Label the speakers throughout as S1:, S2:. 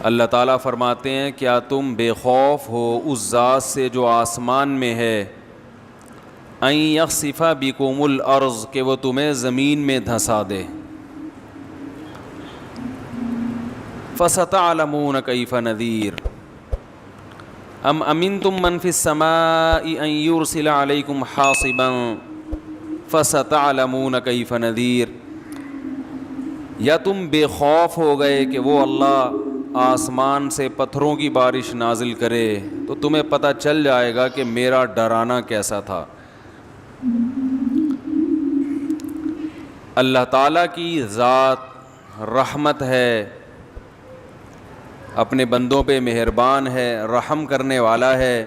S1: اللہ تعالیٰ فرماتے ہیں کیا تم بے خوف ہو اس ذات سے جو آسمان میں ہے، ان یخسف بکم الارض، کہ وہ تمہیں زمین میں دھنسا دے، فستعلمون کیف نذیر، ام امنتم من فی السماء ان یرسل علیکم حاصبا فستعلمون کیف نذیر، یا تم بے خوف ہو گئے کہ وہ اللہ آسمان سے پتھروں کی بارش نازل کرے تو تمہیں پتہ چل جائے گا کہ میرا ڈرانا کیسا تھا۔ اللہ تعالیٰ کی ذات رحمت ہے، اپنے بندوں پہ مہربان ہے، رحم کرنے والا ہے،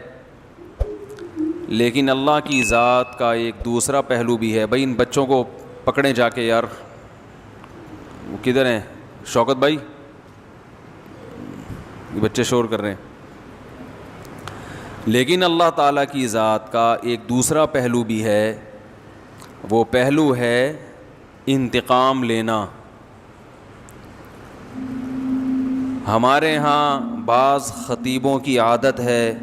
S1: لیکن اللہ کی ذات کا ایک دوسرا پہلو بھی ہے۔ بھائی ان بچوں کو پکڑیں جا کے، یار وہ کدھر ہیں؟ شوکت بھائی، یہ بچے شور کر رہے ہیں۔ لیکن اللہ تعالیٰ کی ذات کا ایک دوسرا پہلو بھی ہے، وہ پہلو ہے انتقام لینا۔ ہمارے ہاں بعض خطیبوں کی عادت ہے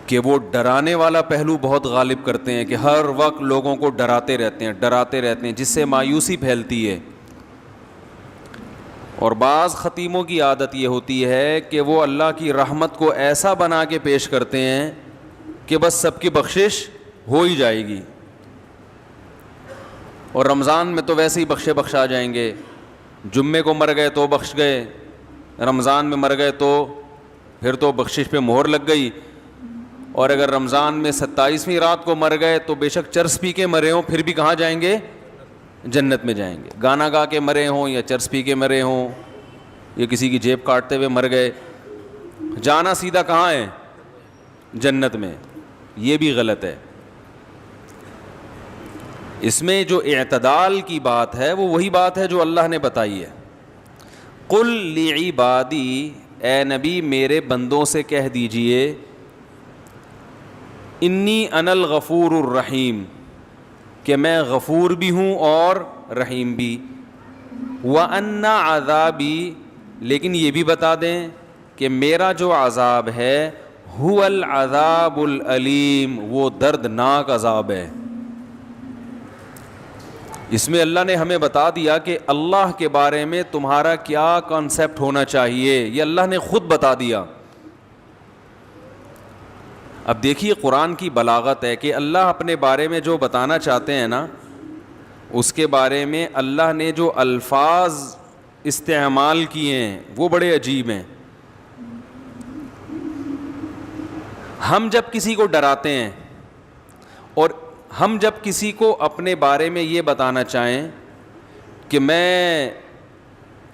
S1: کہ وہ ڈرانے والا پہلو بہت غالب کرتے ہیں، کہ ہر وقت لوگوں کو ڈراتے رہتے ہیں، جس سے مایوسی پھیلتی ہے۔ اور بعض خطیبوں کی عادت یہ ہوتی ہے کہ وہ اللہ کی رحمت کو ایسا بنا کے پیش کرتے ہیں کہ بس سب کی بخشش ہو ہی جائے گی، اور رمضان میں تو ویسے ہی بخشا جائیں گے، جمعے کو مر گئے تو بخش گئے، رمضان میں مر گئے تو پھر تو بخشش پہ مہر لگ گئی، اور اگر رمضان میں 27ویں رات کو مر گئے تو بے شک چرس پی کے مرے ہوں پھر بھی کہاں جائیں گے؟ جنت میں جائیں گے۔ گانا گا کے مرے ہوں یا چرس پی کے مرے ہوں یا کسی کی جیب کاٹتے ہوئے مر گئے، جانا سیدھا کہاں ہے؟ جنت میں۔ یہ بھی غلط ہے۔ اس میں جو اعتدال کی بات ہے وہ وہی بات ہے جو اللہ نے بتائی ہے۔ قل لعبادی، اے نبی میرے بندوں سے کہہ دیجئے، انی انا الغفور الرحیم، کہ میں غفور بھی ہوں اور رحیم بھی، وَأَنَّ عَذَابِي، لیکن یہ بھی بتا دیں کہ میرا جو عذاب ہے هُوَ الْعَذَابُ الْأَلِيمُ، وہ دردناک عذاب ہے۔ اس میں اللہ نے ہمیں بتا دیا کہ اللہ کے بارے میں تمہارا کیا کانسیپٹ ہونا چاہیے، یہ اللہ نے خود بتا دیا۔ اب دیکھیے قرآن کی بلاغت ہے کہ اللہ اپنے بارے میں جو بتانا چاہتے ہیں نا، اس کے بارے میں اللہ نے جو الفاظ استعمال کیے ہیں وہ بڑے عجیب ہیں۔ ہم جب کسی کو ڈراتے ہیں اور ہم جب کسی کو اپنے بارے میں یہ بتانا چاہیں کہ میں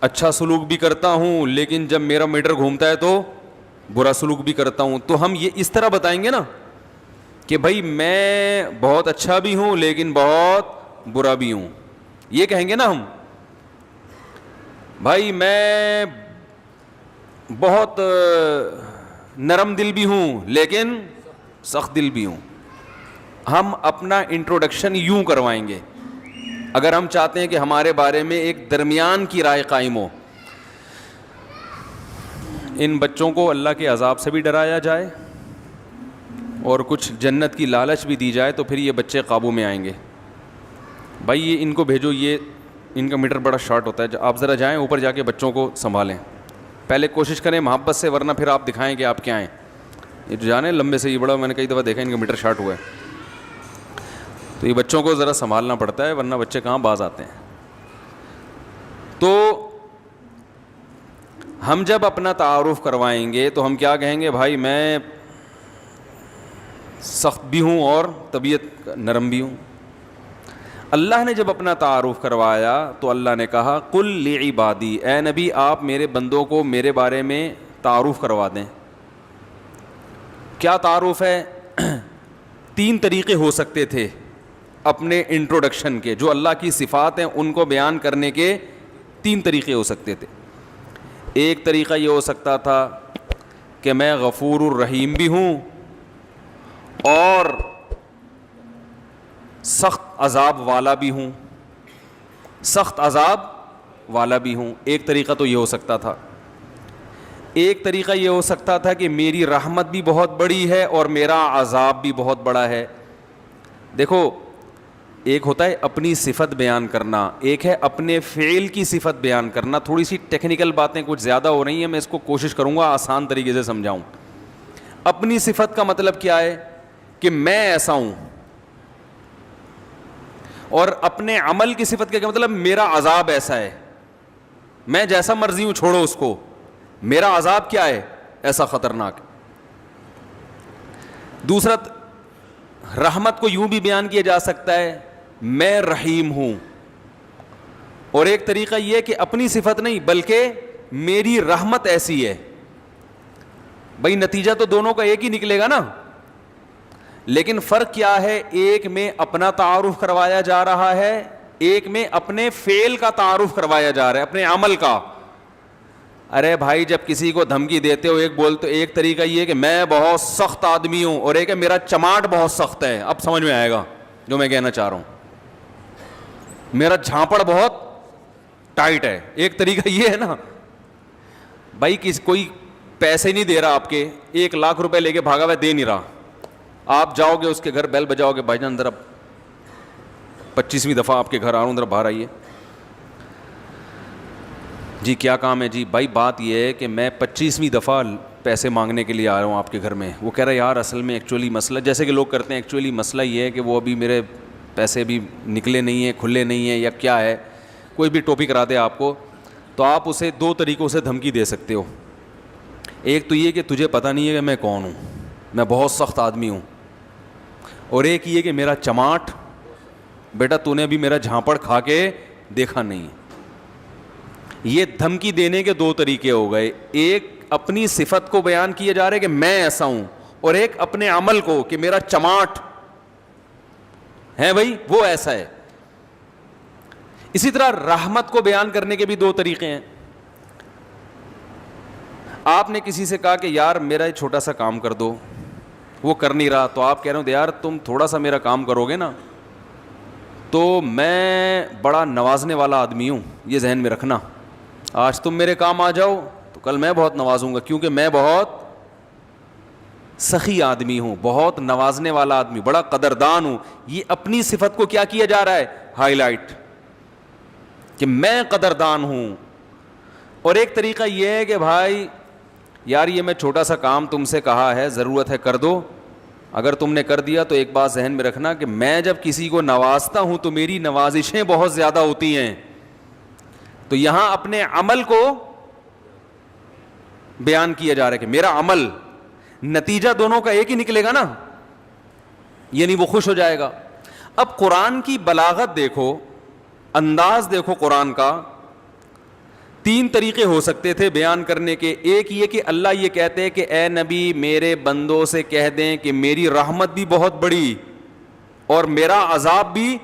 S1: اچھا سلوک بھی کرتا ہوں لیکن جب میرا میٹر گھومتا ہے تو برا سلوک بھی کرتا ہوں، تو ہم یہ اس طرح بتائیں گے نا کہ بھائی میں بہت اچھا بھی ہوں لیکن بہت برا بھی ہوں، یہ کہیں گے نا ہم۔ بھائی میں بہت نرم دل بھی ہوں لیکن سخت دل بھی ہوں۔ ہم اپنا انٹروڈکشن یوں کروائیں گے اگر ہم چاہتے ہیں کہ ہمارے بارے میں ایک درمیان کی رائے قائم ہو۔ ان بچوں کو اللہ کے عذاب سے بھی ڈرایا جائے اور کچھ جنت کی لالچ بھی دی جائے تو پھر یہ بچے قابو میں آئیں گے۔ بھائی یہ ان کو بھیجو، یہ ان کا میٹر بڑا شارٹ ہوتا ہے، آپ ذرا جائیں اوپر جا کے بچوں کو سنبھالیں، پہلے کوشش کریں محبت سے، ورنہ پھر آپ دکھائیں کہ آپ کیا ہیں۔ یہ جو جانے لمبے سے یہ بڑا، میں نے کئی دفعہ دیکھا ان کا میٹر شارٹ ہوا ہے، تو یہ بچوں کو ذرا سنبھالنا پڑتا ہے ورنہ بچے کہاں باز آتے ہیں۔ تو ہم جب اپنا تعارف کروائیں گے تو ہم کیا کہیں گے؟ بھائی میں سخت بھی ہوں اور طبیعت نرم بھی ہوں۔ اللہ نے جب اپنا تعارف کروایا تو اللہ نے کہا قل لعبادی، اے نبی آپ میرے بندوں کو میرے بارے میں تعارف کروا دیں۔ کیا تعارف ہے؟ 3 طریقے ہو سکتے تھے اپنے انٹروڈکشن کے، جو اللہ کی صفات ہیں ان کو بیان کرنے کے 3 طریقے ہو سکتے تھے۔ ایک طریقہ یہ ہو سکتا تھا کہ میں غفور الرحیم بھی ہوں اور سخت عذاب والا بھی ہوں، سخت عذاب والا بھی ہوں۔ ایک طریقہ تو یہ ہو سکتا تھا۔ ایک طریقہ یہ ہو سکتا تھا کہ میری رحمت بھی بہت بڑی ہے اور میرا عذاب بھی بہت بڑا ہے. دیکھو ایک ہوتا ہے اپنی صفت بیان کرنا, ایک ہے اپنے فعل کی صفت بیان کرنا. تھوڑی سی ٹیکنیکل باتیں کچھ زیادہ ہو رہی ہیں, میں اس کو کوشش کروں گا آسان طریقے سے سمجھاؤں. اپنی صفت کا مطلب کیا ہے کہ میں ایسا ہوں, اور اپنے عمل کی صفت کا مطلب میرا عذاب ایسا ہے, میں جیسا مرضی ہوں چھوڑو اس کو, میرا عذاب کیا ہے ایسا خطرناک. دوسرا رحمت کو یوں بھی بیان کیا جا سکتا ہے میں رحیم ہوں, اور ایک طریقہ یہ کہ اپنی صفت نہیں بلکہ میری رحمت ایسی ہے. بھائی نتیجہ تو دونوں کا ایک ہی نکلے گا نا, لیکن فرق کیا ہے, ایک میں اپنا تعارف کروایا جا رہا ہے, ایک میں اپنے فعل کا تعارف کروایا جا رہا ہے, اپنے عمل کا. ارے بھائی جب کسی کو دھمکی دیتے ہو ایک بولتے, ایک طریقہ یہ کہ میں بہت سخت آدمی ہوں, اور ایک ہے میرا چماٹ بہت سخت ہے. اب سمجھ میں آئے گا جو میں کہنا چاہ رہا ہوں, میرا جھانپڑ بہت ٹائٹ ہے. ایک طریقہ یہ ہے نا بھائی کوئی پیسے نہیں دے رہا آپ کے, 1,00,000 روپے لے کے بھاگا ہوا دے نہیں رہا, آپ جاؤ گے اس کے گھر بیل بجاؤ گے, بھائی جان ذرا 25ویں دفعہ آپ کے گھر آ رہا ہوں, ذرا باہر آئیے. جی کیا کام ہے؟ جی بھائی بات یہ ہے کہ میں 25ویں دفعہ پیسے مانگنے کے لیے آ رہا ہوں آپ کے گھر میں. وہ کہہ رہا ہے یار اصل میں ایکچولی مسئلہ, جیسے کہ لوگ کرتے ہیں, ایکچولی مسئلہ یہ ہے کہ وہ ابھی میرے پیسے بھی نکلے نہیں ہیں, کھلے نہیں ہیں, یا کیا ہے, کوئی بھی ٹاپک کرا دے آپ کو, تو آپ اسے 2 طریقوں سے دھمکی دے سکتے ہو. ایک تو یہ کہ تجھے پتہ نہیں ہے کہ میں کون ہوں, میں بہت سخت آدمی ہوں, اور ایک یہ کہ میرا چماٹ, بیٹا تو نے ابھی میرا جھانپڑ کھا کے دیکھا نہیں. یہ دھمکی دینے کے 2 طریقے ہو گئے, ایک اپنی صفت کو بیان کیا جا رہا ہے کہ میں ایسا ہوں, اور ایک اپنے عمل کو کہ میرا چماٹ ہے بھائی وہ ایسا ہے. اسی طرح رحمت کو بیان کرنے کے بھی 2 طریقے ہیں. آپ نے کسی سے کہا کہ یار میرا یہ چھوٹا سا کام کر دو, وہ کر نہیں رہا, تو آپ کہہ رہے ہو یار تم تھوڑا سا میرا کام کرو گے نا تو میں بڑا نوازنے والا آدمی ہوں, یہ ذہن میں رکھنا. آج تم میرے کام آ جاؤ تو کل میں بہت نوازوں گا, کیونکہ میں بہت سخی آدمی ہوں, بہت نوازنے والا آدمی, بڑا قدردان ہوں. یہ اپنی صفت کو کیا کیا جا رہا ہے, ہائی لائٹ, کہ میں قدردان ہوں. اور ایک طریقہ یہ ہے کہ بھائی یار یہ میں چھوٹا سا کام تم سے کہا ہے, ضرورت ہے کر دو, اگر تم نے کر دیا تو ایک بات ذہن میں رکھنا کہ میں جب کسی کو نوازتا ہوں تو میری نوازشیں بہت زیادہ ہوتی ہیں. تو یہاں اپنے عمل کو بیان کیا جا رہا ہے کہ میرا عمل, نتیجہ دونوں کا ایک ہی نکلے گا نا, یعنی وہ خوش ہو جائے گا. اب قرآن کی بلاغت دیکھو, انداز دیکھو قرآن کا. 3 طریقے ہو سکتے تھے بیان کرنے کے. ایک یہ کہ اللہ یہ کہتے ہیں کہ اے نبی میرے بندوں سے کہہ دیں کہ میری رحمت بھی بہت بڑی اور میرا عذاب بھی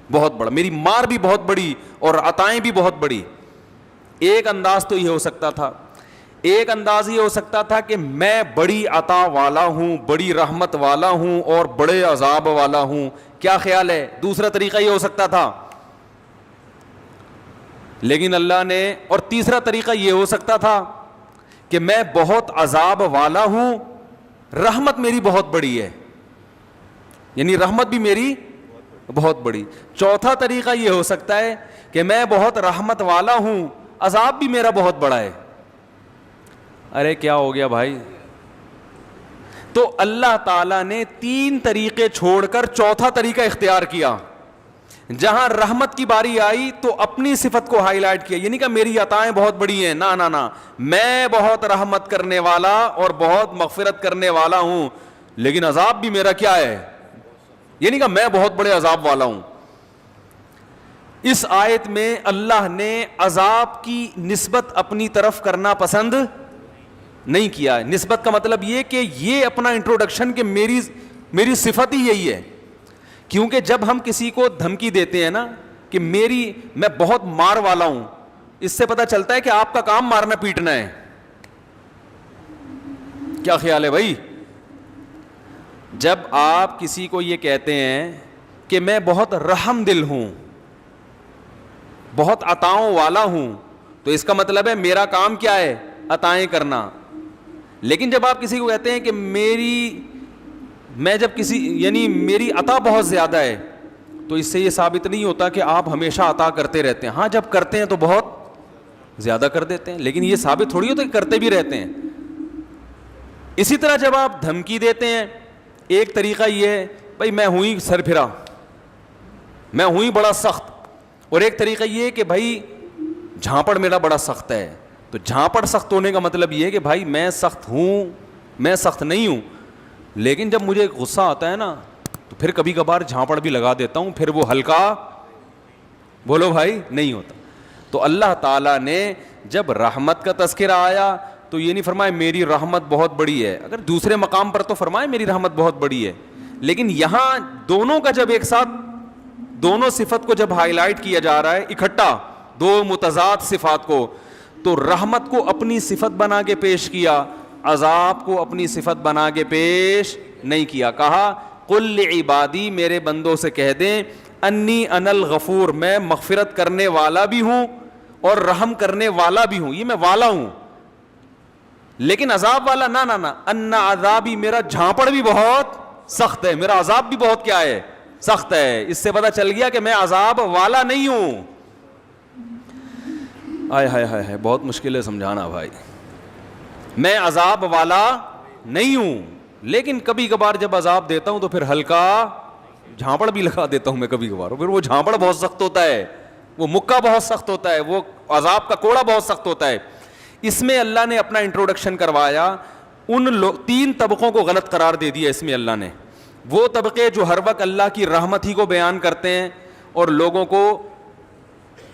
S1: بہت بڑا, میری مار بھی بہت بڑی اور عطائیں بھی بہت بڑی. ایک انداز تو یہ ہو سکتا تھا. ایک انداز یہ ہو سکتا تھا کہ میں بڑی عطا والا ہوں, بڑی رحمت والا ہوں اور بڑے عذاب والا ہوں. کیا خیال ہے؟ دوسرا طریقہ یہ ہو سکتا تھا, لیکن اللہ نے, اور تیسرا طریقہ یہ ہو سکتا تھا کہ میں بہت عذاب والا ہوں, رحمت میری بہت بڑی ہے, یعنی رحمت بھی میری بہت بڑی. چوتھا طریقہ یہ ہو سکتا ہے کہ میں بہت رحمت والا ہوں, عذاب بھی میرا بہت بڑا ہے. ارے کیا ہو گیا بھائی؟ تو اللہ تعالیٰ نے 3 طریقے چھوڑ کر چوتھا طریقہ اختیار کیا. جہاں رحمت کی باری آئی تو اپنی صفت کو ہائی لائٹ کیا, یعنی کہ میری عطائیں بہت بڑی ہیں, نہ میں بہت رحمت کرنے والا اور بہت مغفرت کرنے والا ہوں, لیکن عذاب بھی میرا کیا ہے, یعنی کہ میں بہت بڑے عذاب والا ہوں. اس آیت میں اللہ نے عذاب کی نسبت اپنی طرف کرنا پسند نہیں کیا ہے. نسبت کا مطلب یہ کہ یہ اپنا انٹروڈکشن کہ میری صفت ہی یہی ہے. کیونکہ جب ہم کسی کو دھمکی دیتے ہیں نا کہ میں بہت مار والا ہوں, اس سے پتہ چلتا ہے کہ آپ کا کام مارنا پیٹنا ہے. کیا خیال ہے بھائی؟ جب آپ کسی کو یہ کہتے ہیں کہ میں بہت رحم دل ہوں, بہت عطاؤں والا ہوں, تو اس کا مطلب ہے میرا کام کیا ہے, عطائیں کرنا. لیکن جب آپ کسی کو کہتے ہیں کہ میں جب کسی یعنی میری عطا بہت زیادہ ہے, تو اس سے یہ ثابت نہیں ہوتا کہ آپ ہمیشہ عطا کرتے رہتے ہیں. ہاں جب کرتے ہیں تو بہت زیادہ کر دیتے ہیں, لیکن یہ ثابت تھوڑی ہوتا کہ کرتے بھی رہتے ہیں. اسی طرح جب آپ دھمکی دیتے ہیں, ایک طریقہ یہ ہے بھائی میں ہوں ہی سر پھرا, میں ہوں ہی بڑا سخت, اور ایک طریقہ یہ ہے کہ بھائی جھانپڑ میرا بڑا سخت ہے. تو جھانپڑ سخت ہونے کا مطلب یہ ہے کہ بھائی میں سخت ہوں, میں سخت نہیں ہوں, لیکن جب مجھے غصہ آتا ہے نا تو پھر کبھی کبھار جھانپڑ بھی لگا دیتا ہوں, پھر وہ ہلکا بولو بھائی نہیں ہوتا. تو اللہ تعالیٰ نے جب رحمت کا تذکرہ آیا تو یہ نہیں فرمایا میری رحمت بہت بڑی ہے, اگر دوسرے مقام پر تو فرمائے میری رحمت بہت بڑی ہے, لیکن یہاں دونوں کا جب ایک ساتھ دونوں صفت کو جب ہائی لائٹ کیا جا رہا ہے اکٹھا, دو متضاد صفات کو, تو رحمت کو اپنی صفت بنا کے پیش کیا, عذاب کو اپنی صفت بنا کے پیش نہیں کیا. کہا قل لعبادی, میرے بندوں سے کہہ دیں, انی انا الغفور, میں مغفرت کرنے والا بھی ہوں اور رحم کرنے والا بھی ہوں. یہ میں والا ہوں لیکن عذاب والا نہ ان عذابی, میرا جھانپڑ بھی بہت سخت ہے, میرا عذاب بھی بہت کیا ہے سخت ہے. اس سے پتہ چل گیا کہ میں عذاب والا نہیں ہوں. آئے ہائے ہائے ہائے, بہت مشکل ہے سمجھانا بھائی. میں عذاب والا نہیں ہوں, لیکن کبھی کبھار جب عذاب دیتا ہوں تو پھر ہلکا جھانپڑ بھی لگا دیتا ہوں میں کبھی کبھار, پھر وہ جھانپڑ بہت سخت ہوتا ہے, وہ مکہ بہت سخت ہوتا ہے, وہ عذاب کا کوڑا بہت سخت ہوتا ہے. اس میں اللہ نے اپنا انٹروڈکشن کروایا, ان تین طبقوں کو غلط قرار دے دیا اس میں اللہ نے. وہ طبقے جو ہر وقت اللہ کی رحمت ہی کو بیان کرتے ہیں اور لوگوں کو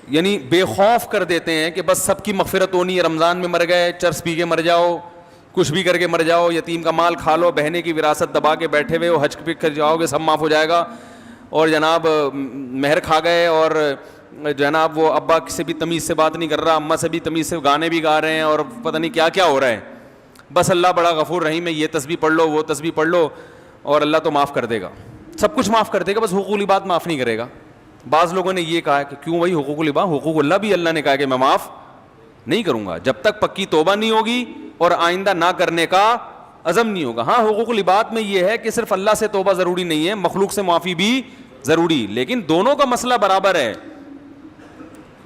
S1: یعنی بے خوف کر دیتے ہیں کہ بس سب کی مغفرت ہونی ہے, رمضان میں مر گئے چرس پی کے مر جاؤ, کچھ بھی کر کے مر جاؤ, یتیم کا مال کھا لو, بہنے کی وراثت دبا کے بیٹھے ہوئے ہو, حج پہ کر جاؤ گے سب معاف ہو جائے گا, اور جناب مہر کھا گئے, اور جناب وہ ابا سے بھی تمیز سے بات نہیں کر رہا, اماں سے بھی تمیز سے گانے بھی گا رہے ہیں, اور پتہ نہیں کیا کیا ہو رہا ہے. بس اللہ بڑا غفور رحیم ہے, یہ تسبیح پڑھ لو وہ تسبیح پڑھ لو اور اللہ تو معاف کر دے گا, سب کچھ معاف کر دے گا, بس حقوق العباد معاف نہیں کرے گا. بعض لوگوں نے یہ کہا کہ کیوں بھائی حقوق العباد, حقوق اللہ بھی اللہ نے کہا کہ میں معاف نہیں کروں گا جب تک پکی توبہ نہیں ہوگی اور آئندہ نہ کرنے کا عزم نہیں ہوگا. ہاں حقوق العباد میں یہ ہے کہ صرف اللہ سے توبہ ضروری نہیں ہے, مخلوق سے معافی بھی ضروری, لیکن دونوں کا مسئلہ برابر ہے.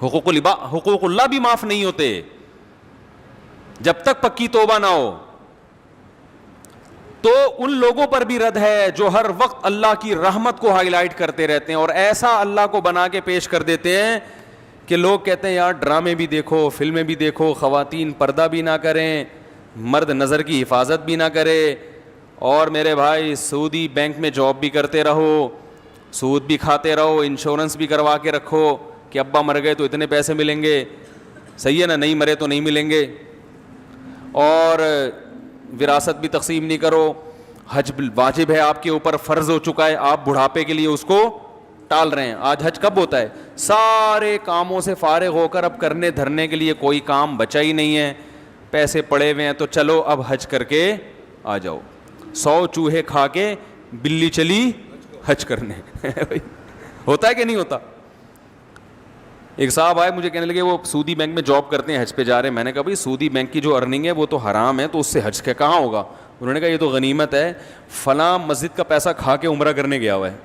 S1: حقوق اللہ بھی معاف نہیں ہوتے جب تک پکی توبہ نہ ہو. تو ان لوگوں پر بھی رد ہے جو ہر وقت اللہ کی رحمت کو ہائی لائٹ کرتے رہتے ہیں اور ایسا اللہ کو بنا کے پیش کر دیتے ہیں کہ لوگ کہتے ہیں یار ڈرامے بھی دیکھو, فلمیں بھی دیکھو, خواتین پردہ بھی نہ کریں, مرد نظر کی حفاظت بھی نہ کرے, اور میرے بھائی سعودی بینک میں جاب بھی کرتے رہو, سود بھی کھاتے رہو, انشورنس بھی کروا کے رکھو کہ ابا مر گئے تو اتنے پیسے ملیں گے, صحیح ہے نا, نہیں مرے تو نہیں ملیں گے, اور وراثت بھی تقسیم نہیں کرو, حج واجب ہے آپ کے اوپر, فرض ہو چکا ہے, آپ بڑھاپے کے لیے اس کو ٹال رہے ہیں. آج حج کب ہوتا ہے؟ سارے کاموں سے فارغ ہو کر اب کرنے دھرنے کے لیے کوئی کام بچا ہی نہیں ہے, پیسے پڑے ہوئے ہیں, تو چلو اب حج کر کے آ جاؤ. 100 چوہے کھا کے بلی چلی حج کرنے. ہوتا ہے کہ نہیں ہوتا؟ ایک صاحب آئے مجھے کہنے لگے وہ سعودی بینک میں جاب کرتے ہیں, حج پہ جا رہے ہیں. میں نے کہا بھائی سعودی بینک کی جو ارننگ ہے وہ تو حرام ہے, تو اس سے حج کا کہاں ہوگا؟ انہوں نے کہا یہ تو غنیمت ہے, فلاں مسجد کا پیسہ کھا کے عمرہ کرنے گیا ہوا ہے.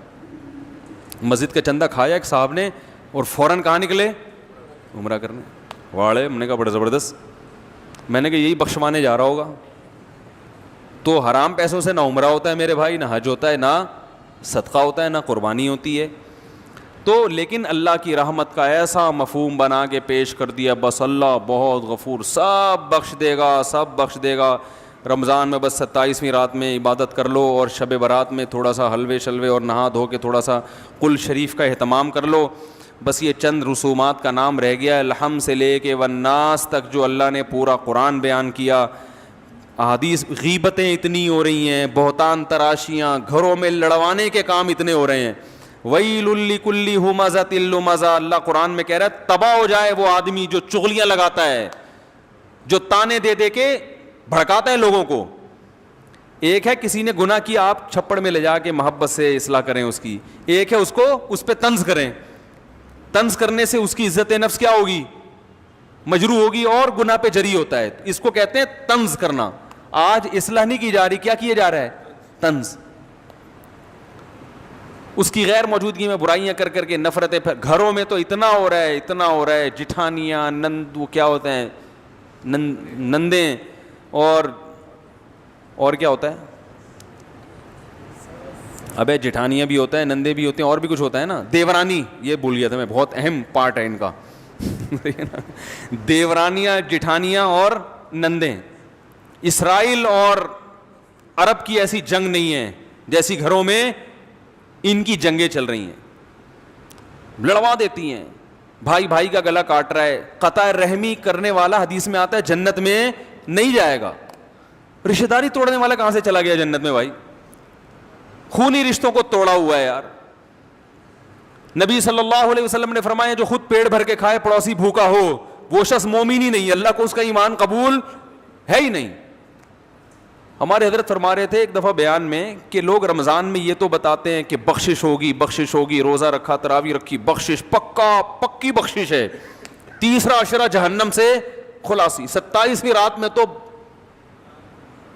S1: مسجد کا چندہ کھایا ایک صاحب نے اور فوراً کہاں نکلے؟ عمرہ کرنے. واڑے, ہم نے کہا بڑا زبردست. میں نے کہا یہی بخشوانے جا رہا ہوگا. تو حرام پیسوں سے نہ عمرہ ہوتا ہے میرے بھائی, نہ حج ہوتا ہے, نہ صدقہ ہوتا ہے, نہ قربانی ہوتی ہے. تو لیکن اللہ کی رحمت کا ایسا مفہوم بنا کے پیش کر دیا, بس اللہ بہت غفور, سب بخش دے گا, سب بخش دے گا. رمضان میں بس 27ویں رات میں عبادت کر لو, اور شب برات میں تھوڑا سا حلوے شلوے اور نہا دھو کے تھوڑا سا قل شریف کا اہتمام کر لو. بس یہ چند رسومات کا نام رہ گیا. الحم سے لے کے والناس تک جو اللہ نے پورا قرآن بیان کیا. احادیث, غیبتیں اتنی ہو رہی ہیں, بہتان تراشیاں, گھروں میں لڑوانے کے کام اتنے ہو رہے ہیں. ویل لکل ہمزۃ لمزہ, اللہ قرآن میں کہہ رہا ہے تباہ ہو جائے وہ آدمی جو چغلیاں لگاتا ہے, جو تانے دے دے کے بھڑکاتا ہے لوگوں کو. ایک ہے کسی نے گناہ کیا, آپ چھپڑ میں لے جا کے محبت سے اصلاح کریں اس کی. ایک ہے اس کو اس پہ طنز کریں. طنز کرنے سے اس کی عزت نفس کیا ہوگی؟ مجروح ہوگی اور گناہ پہ جری ہوتا ہے. اس کو کہتے ہیں طنز کرنا. آج اصلاح نہیں کی جا رہی, کیا کیا جا رہا ہے؟ طنز. اس کی غیر موجودگی میں برائیاں کر کر کے نفرتیں. گھروں میں تو اتنا ہو رہا ہے, اتنا ہو رہا ہے, جٹھانیاں, نند, وہ کیا ہوتے ہیں, نندیں, اور کیا ہوتا ہے, ابے جٹھانیاں بھی ہوتا ہے, نندے بھی ہوتے ہیں, اور بھی کچھ ہوتا ہے نا, دیورانی, یہ بھول گیا تھا میں, بہت اہم پارٹ ہے ان کا. دیورانیاں, جٹھانیاں اور نندیں. اسرائیل اور عرب کی ایسی جنگ نہیں ہے جیسی گھروں میں ان کی جنگیں چل رہی ہیں. لڑوا دیتی ہیں, بھائی بھائی کا گلا کاٹ رہا ہے. قطع رحمی کرنے والا حدیث میں آتا ہے جنت میں نہیں جائے گا. رشتہ داری توڑنے والا کہاں سے چلا گیا جنت میں بھائی؟ خونی رشتوں کو توڑا ہوا ہے یار. نبی صلی اللہ علیہ وسلم نے فرمایا جو خود پیٹ بھر کے کھائے پڑوسی بھوکا ہو وہ شخص مومن ہی نہیں, اللہ کو اس کا ایمان قبول ہے ہی نہیں. ہمارے حضرت فرما رہے تھے ایک دفعہ بیان میں کہ لوگ رمضان میں یہ تو بتاتے ہیں کہ بخشش ہوگی, بخشش ہوگی, روزہ رکھا, تراویح رکھی, بخشش پکی بخشش ہے, تیسرا عشرہ جہنم سے خلاصی, 27ویں رات میں تو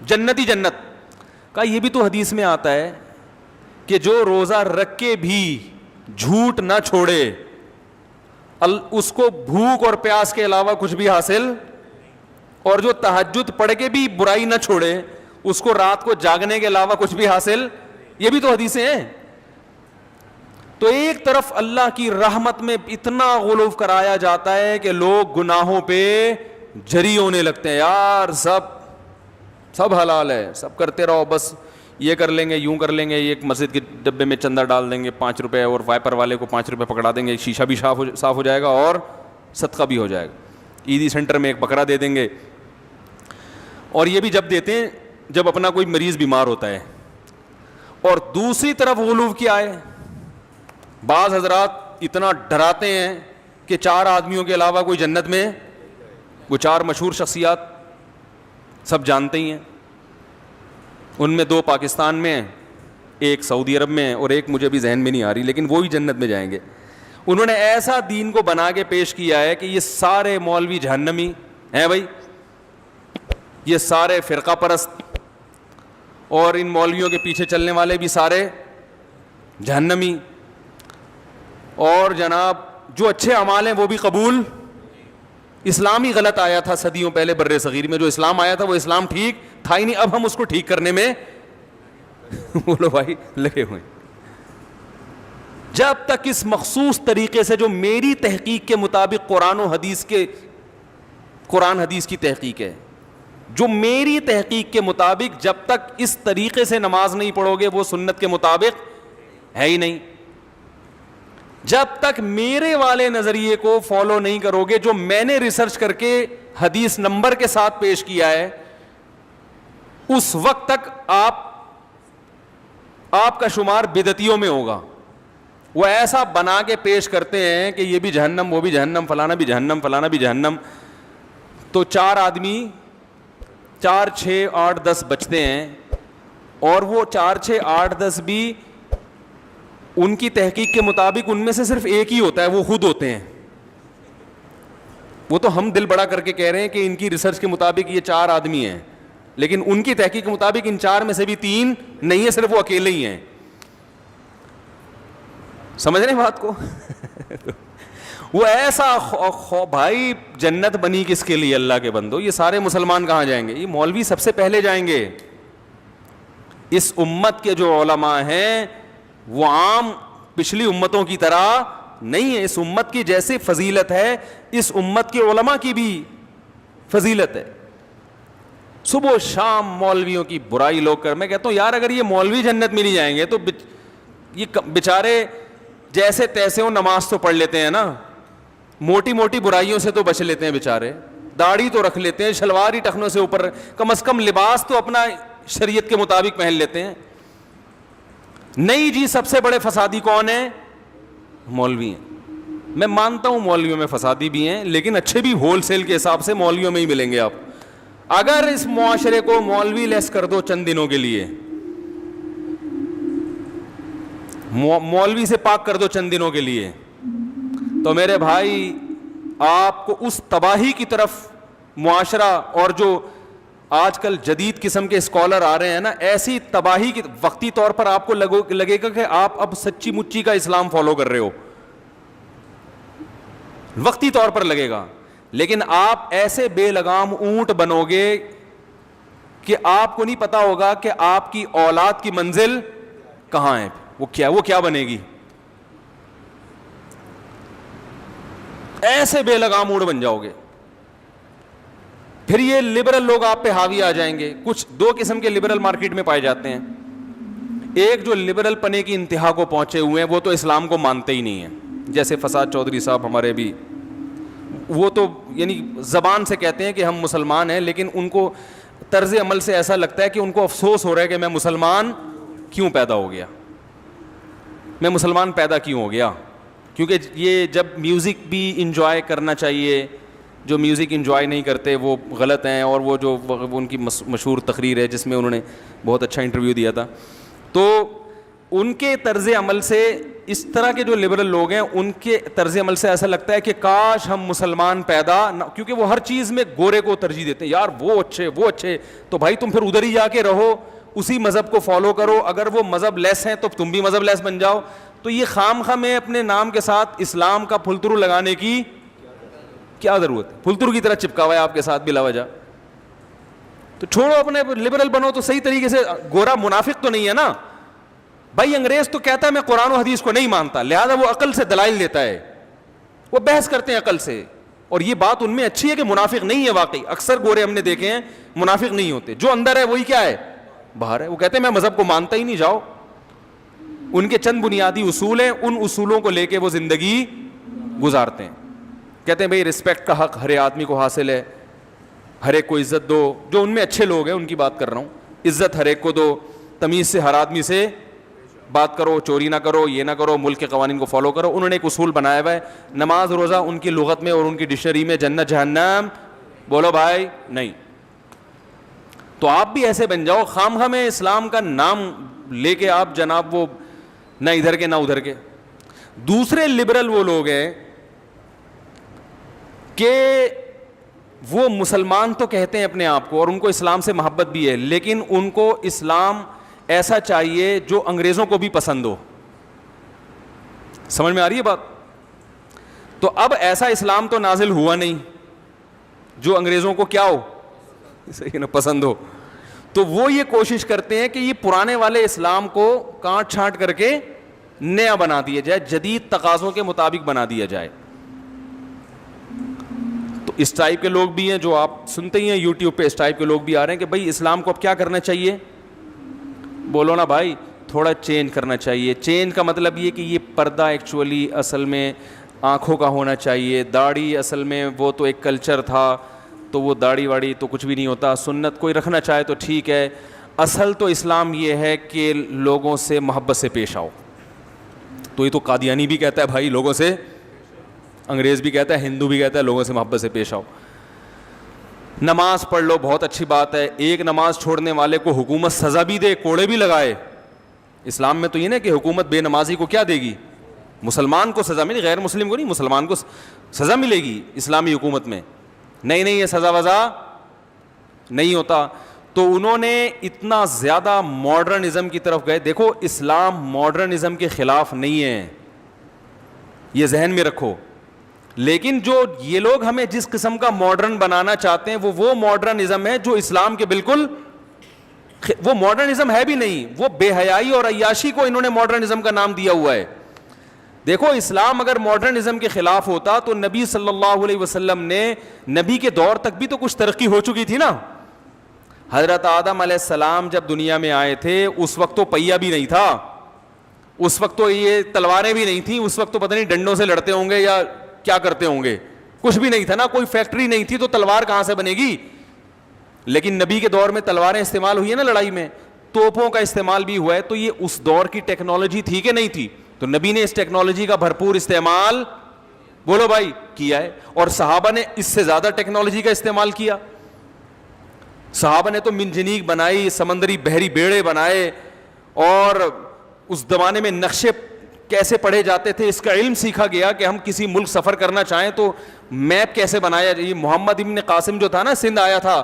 S1: جنت ہی جنت کا. یہ بھی تو حدیث میں آتا ہے کہ جو روزہ رکھ کے بھی جھوٹ نہ چھوڑے اس کو بھوک اور پیاس کے علاوہ کچھ بھی حاصل, اور جو تہجد پڑھ کے بھی برائی نہ چھوڑے اس کو رات کو جاگنے کے علاوہ کچھ بھی حاصل. یہ بھی تو حدیثیں ہیں. تو ایک طرف اللہ کی رحمت میں اتنا غلو کرایا جاتا ہے کہ لوگ گناہوں پہ جری ہونے لگتے ہیں, یار سب حلال ہے, سب کرتے رہو, بس یہ کر لیں گے, یوں کر لیں گے, ایک مسجد کے ڈبے میں چندہ ڈال دیں گے 5 روپے, اور وائپر والے کو 5 روپے پکڑا دیں گے, شیشہ بھی صاف ہو جائے گا اور صدقہ بھی ہو جائے گا. عیدی سینٹر میں ایک بکرا دے دیں گے, اور یہ بھی جب دیتے ہیں جب اپنا کوئی مریض بیمار ہوتا ہے. اور دوسری طرف غلو کیا ہے, بعض حضرات اتنا ڈراتے ہیں کہ 4 آدمیوں کے علاوہ کوئی جنت میں, وہ 4 مشہور شخصیات سب جانتے ہی ہیں, ان میں 2 پاکستان میں ہیں, ایک سعودی عرب میں ہے, اور ایک مجھے بھی ذہن میں نہیں آ رہی, لیکن وہی جنت میں جائیں گے. انہوں نے ایسا دین کو بنا کے پیش کیا ہے کہ یہ سارے مولوی جہنمی ہیں بھائی, یہ سارے فرقہ پرست, اور ان مولویوں کے پیچھے چلنے والے بھی سارے جہنمی, اور جناب جو اچھے اعمال ہیں وہ بھی قبول. اسلام ہی غلط آیا تھا صدیوں پہلے بر صغیر میں, جو اسلام آیا تھا وہ اسلام ٹھیک تھا ہی نہیں, اب ہم اس کو ٹھیک کرنے میں بولو بھائی لگے ہوئے. جب تک اس مخصوص طریقے سے جو میری تحقیق کے مطابق قرآن حدیث کی تحقیق ہے, جو میری تحقیق کے مطابق جب تک اس طریقے سے نماز نہیں پڑھو گے وہ سنت کے مطابق ہے ہی نہیں. جب تک میرے والے نظریے کو فالو نہیں کرو گے, جو میں نے ریسرچ کر کے حدیث نمبر کے ساتھ پیش کیا ہے, اس وقت تک آپ کا شمار بدعتیوں میں ہوگا. وہ ایسا بنا کے پیش کرتے ہیں کہ یہ بھی جہنم, وہ بھی جہنم, فلانا بھی جہنم, فلانا بھی جہنم. تو 4 آدمی 4 6 8 10 بچتے ہیں, اور وہ 4 6 8 10 بھی ان کی تحقیق کے مطابق ان میں سے صرف ایک ہی ہوتا ہے, وہ خود ہوتے ہیں. وہ تو ہم دل بڑا کر کے کہہ رہے ہیں کہ ان کی ریسرچ کے مطابق یہ 4 آدمی ہیں, لیکن ان کی تحقیق کے مطابق ان 4 میں سے بھی 3 نہیں ہے, صرف وہ اکیلے ہی ہیں. سمجھ رہے ہیں بات کو؟ وہ ایسا بھائی جنت بنی کس کے لیے اللہ کے بندو؟ یہ سارے مسلمان کہاں جائیں گے؟ یہ مولوی سب سے پہلے جائیں گے. اس امت کے جو علماء ہیں وہ عام پچھلی امتوں کی طرح نہیں ہے. اس امت کی جیسے فضیلت ہے اس امت کے علماء کی بھی فضیلت ہے. صبح و شام مولویوں کی برائی لوگ کر, میں کہتا ہوں یار اگر یہ مولوی جنت میں نہیں جائیں گے تو یہ بیچارے جیسے تیسے ہو نماز تو پڑھ لیتے ہیں نا, موٹی موٹی برائیوں سے تو بچ لیتے ہیں بیچارے, داڑھی تو رکھ لیتے ہیں, شلوار ہی ٹخنوں سے اوپر, کم از کم لباس تو اپنا شریعت کے مطابق پہن لیتے ہیں. نہیں جی, سب سے بڑے فسادی کون ہیں؟ مولوی ہیں. میں مانتا ہوں مولویوں میں فسادی بھی ہیں, لیکن اچھے بھی ہول سیل کے حساب سے مولویوں میں ہی ملیں گے آپ. اگر اس معاشرے کو مولوی لیس کر دو چند دنوں کے لیے, مولوی سے پاک کر دو چند دنوں کے لیے, تو میرے بھائی آپ کو اس تباہی کی طرف معاشرہ اور جو آج کل جدید قسم کے اسکالر آ رہے ہیں نا, ایسی تباہی کی وقتی طور پر آپ کو لگے گا کہ آپ اب سچی مچی کا اسلام فالو کر رہے ہو, وقتی طور پر لگے گا, لیکن آپ ایسے بے لگام اونٹ بنو گے کہ آپ کو نہیں پتا ہوگا کہ آپ کی اولاد کی منزل کہاں ہے, وہ کیا بنے گی. ایسے بے لگام اونٹ بن جاؤ گے. پھر یہ لبرل لوگ آپ پہ حاوی آ جائیں گے. کچھ دو قسم کے لبرل مارکیٹ میں پائے جاتے ہیں. ایک جو لبرل پنے کی انتہا کو پہنچے ہوئے ہیں وہ تو اسلام کو مانتے ہی نہیں ہیں, جیسے فساد چودھری صاحب ہمارے بھی, وہ تو یعنی زبان سے کہتے ہیں کہ ہم مسلمان ہیں, لیکن ان کو طرز عمل سے ایسا لگتا ہے کہ ان کو افسوس ہو رہا ہے کہ میں مسلمان کیوں پیدا ہو گیا, میں مسلمان پیدا کیوں ہو گیا. کیونکہ یہ جب میوزک بھی انجوائے کرنا چاہیے, جو میوزک انجوائے نہیں کرتے وہ غلط ہیں. اور وہ جو ان کی مشہور تقریر ہے جس میں انہوں نے بہت اچھا انٹرویو دیا تھا, تو ان کے طرز عمل سے, اس طرح کے جو لبرل لوگ ہیں ان کے طرز عمل سے ایسا لگتا ہے کہ کاش ہم مسلمان پیدا نہ, کیونکہ وہ ہر چیز میں گورے کو ترجیح دیتے ہیں. یار وہ اچھے, تو بھائی تم پھر ادھر ہی جا کے رہو, اسی مذہب کو فالو کرو. اگر وہ مذہب لیس ہیں تو تم بھی مذہب لیس بن جاؤ. تو یہ خواہ میں اپنے نام کے ساتھ اسلام کا پھلترو لگانے کی کیا ضرورت ہے؟ پھلترو کی طرح چپکا ہوا ہے آپ کے ساتھ بلا وجہ. تو چھوڑو, اپنے لبرل بنو تو صحیح طریقے سے. گورا منافق تو نہیں ہے نا بھائی. انگریز تو کہتا ہے میں قرآن و حدیث کو نہیں مانتا, لہذا وہ عقل سے دلائل دیتا ہے, وہ بحث کرتے ہیں عقل سے. اور یہ بات ان میں اچھی ہے کہ منافق نہیں ہے واقعی. اکثر گورے ہم نے دیکھے ہیں منافق نہیں ہوتے, جو اندر ہے وہی کیا ہے, باہر ہے. وہ کہتے ہیں میں مذہب کو مانتا ہی نہیں. جاؤ, ان کے چند بنیادی اصول ہیں, ان اصولوں کو لے کے وہ زندگی گزارتے ہیں. کہتے ہیں بھئی رسپیکٹ کا حق ہر آدمی کو حاصل ہے, ہر ایک کو عزت دو. جو ان میں اچھے لوگ ہیں ان کی بات کر رہا ہوں. عزت ہر ایک کو دو, تمیز سے ہر آدمی سے بات کرو, چوری نہ کرو, یہ نہ کرو, ملک کے قوانین کو فالو کرو. انہوں نے ایک اصول بنایا ہوا ہے, نماز روزہ ان کی لغت میں اور ان کی ڈکشنری میں جنت جہنم بولو بھائی نہیں. تو آپ بھی ایسے بن جاؤ, خواہ میں اسلام کا نام لے کے آپ جناب وہ نہ ادھر کے نہ ادھر کے. دوسرے لبرل وہ لوگ ہیں کہ وہ مسلمان تو کہتے ہیں اپنے آپ کو اور ان کو اسلام سے محبت بھی ہے, لیکن ان کو اسلام ایسا چاہیے جو انگریزوں کو بھی پسند ہو. سمجھ میں آ رہی ہے بات؟ تو اب ایسا اسلام تو نازل ہوا نہیں جو انگریزوں کو کیا ہو, صحیح نا, پسند ہو. تو وہ یہ کوشش کرتے ہیں کہ یہ پرانے والے اسلام کو کاٹ چھانٹ کر کے نیا بنا دیا جائے, جدید تقاضوں کے مطابق بنا دیا جائے. تو اس ٹائپ کے لوگ بھی ہیں جو آپ سنتے ہی ہیں یوٹیوب پہ, اس ٹائپ کے لوگ بھی آ رہے ہیں کہ بھائی اسلام کو اب کیا کرنا چاہیے. بولو نا بھائی, تھوڑا چینج کرنا چاہیے. چینج کا مطلب یہ کہ یہ پردہ ایکچولی اصل میں آنکھوں کا ہونا چاہیے. داڑھی اصل میں وہ تو ایک کلچر تھا, تو وہ داڑھی واڑی تو کچھ بھی نہیں ہوتا. سنت کوئی رکھنا چاہے تو ٹھیک ہے. اصل تو اسلام یہ ہے کہ لوگوں سے محبت سے پیش آؤ. تو یہ تو قادیانی بھی کہتا ہے بھائی لوگوں سے, انگریز بھی کہتا ہے, ہندو بھی کہتا ہے لوگوں سے محبت سے پیش آؤ. نماز پڑھ لو, بہت اچھی بات ہے. ایک نماز چھوڑنے والے کو حکومت سزا بھی دے, کوڑے بھی لگائے. اسلام میں تو یہ نہیں کہ حکومت بے نمازی کو کیا دے گی, مسلمان کو سزا ملے, غیر مسلم کو نہیں, مسلمان کو سزا ملے گی اسلامی حکومت میں. نہیں, یہ سزا وزا نہیں ہوتا. تو انہوں نے اتنا زیادہ ماڈرنزم کی طرف گئے. دیکھو اسلام ماڈرنزم کے خلاف نہیں ہے, یہ ذہن میں رکھو. لیکن جو یہ لوگ ہمیں جس قسم کا ماڈرن بنانا چاہتے ہیں وہ ماڈرنزم ہے جو اسلام کے بالکل, وہ ماڈرنزم ہے بھی نہیں, وہ بے حیائی اور عیاشی کو انہوں نے ماڈرنزم کا نام دیا ہوا ہے. دیکھو اسلام اگر ماڈرنزم کے خلاف ہوتا تو نبی صلی اللہ علیہ وسلم نے, نبی کے دور تک بھی تو کچھ ترقی ہو چکی تھی نا. حضرت آدم علیہ السلام جب دنیا میں آئے تھے اس وقت تو پہیا بھی نہیں تھا, اس وقت تو یہ تلواریں بھی نہیں تھیں, اس وقت تو پتہ نہیں ڈنڈوں سے لڑتے ہوں گے یا کیا کرتے ہوں گے, کچھ بھی نہیں تھا نا, کوئی فیکٹری نہیں تھی, تو تلوار کہاں سے بنے گی. لیکن نبی کے دور میں تلواریں استعمال ہوئی ہیں نا لڑائی میں, توپوں کا استعمال بھی ہوا ہے. تو یہ اس دور کی ٹیکنالوجی تھی کہ نہیں تھی, تو نبی نے اس ٹیکنالوجی کا بھرپور استعمال بولو بھائی کیا ہے. اور صحابہ نے اس سے زیادہ ٹیکنالوجی کا استعمال کیا. صحابہ نے تو منجنیق بنائی, سمندری بحری بیڑے بنائے, اور اس زمانے میں نقشے کیسے پڑھے جاتے تھے, اس کا علم سیکھا گیا کہ ہم کسی ملک سفر کرنا چاہیں تو میپ کیسے بنایا. یہ محمد ابن قاسم جو تھا نا, سندھ آیا تھا,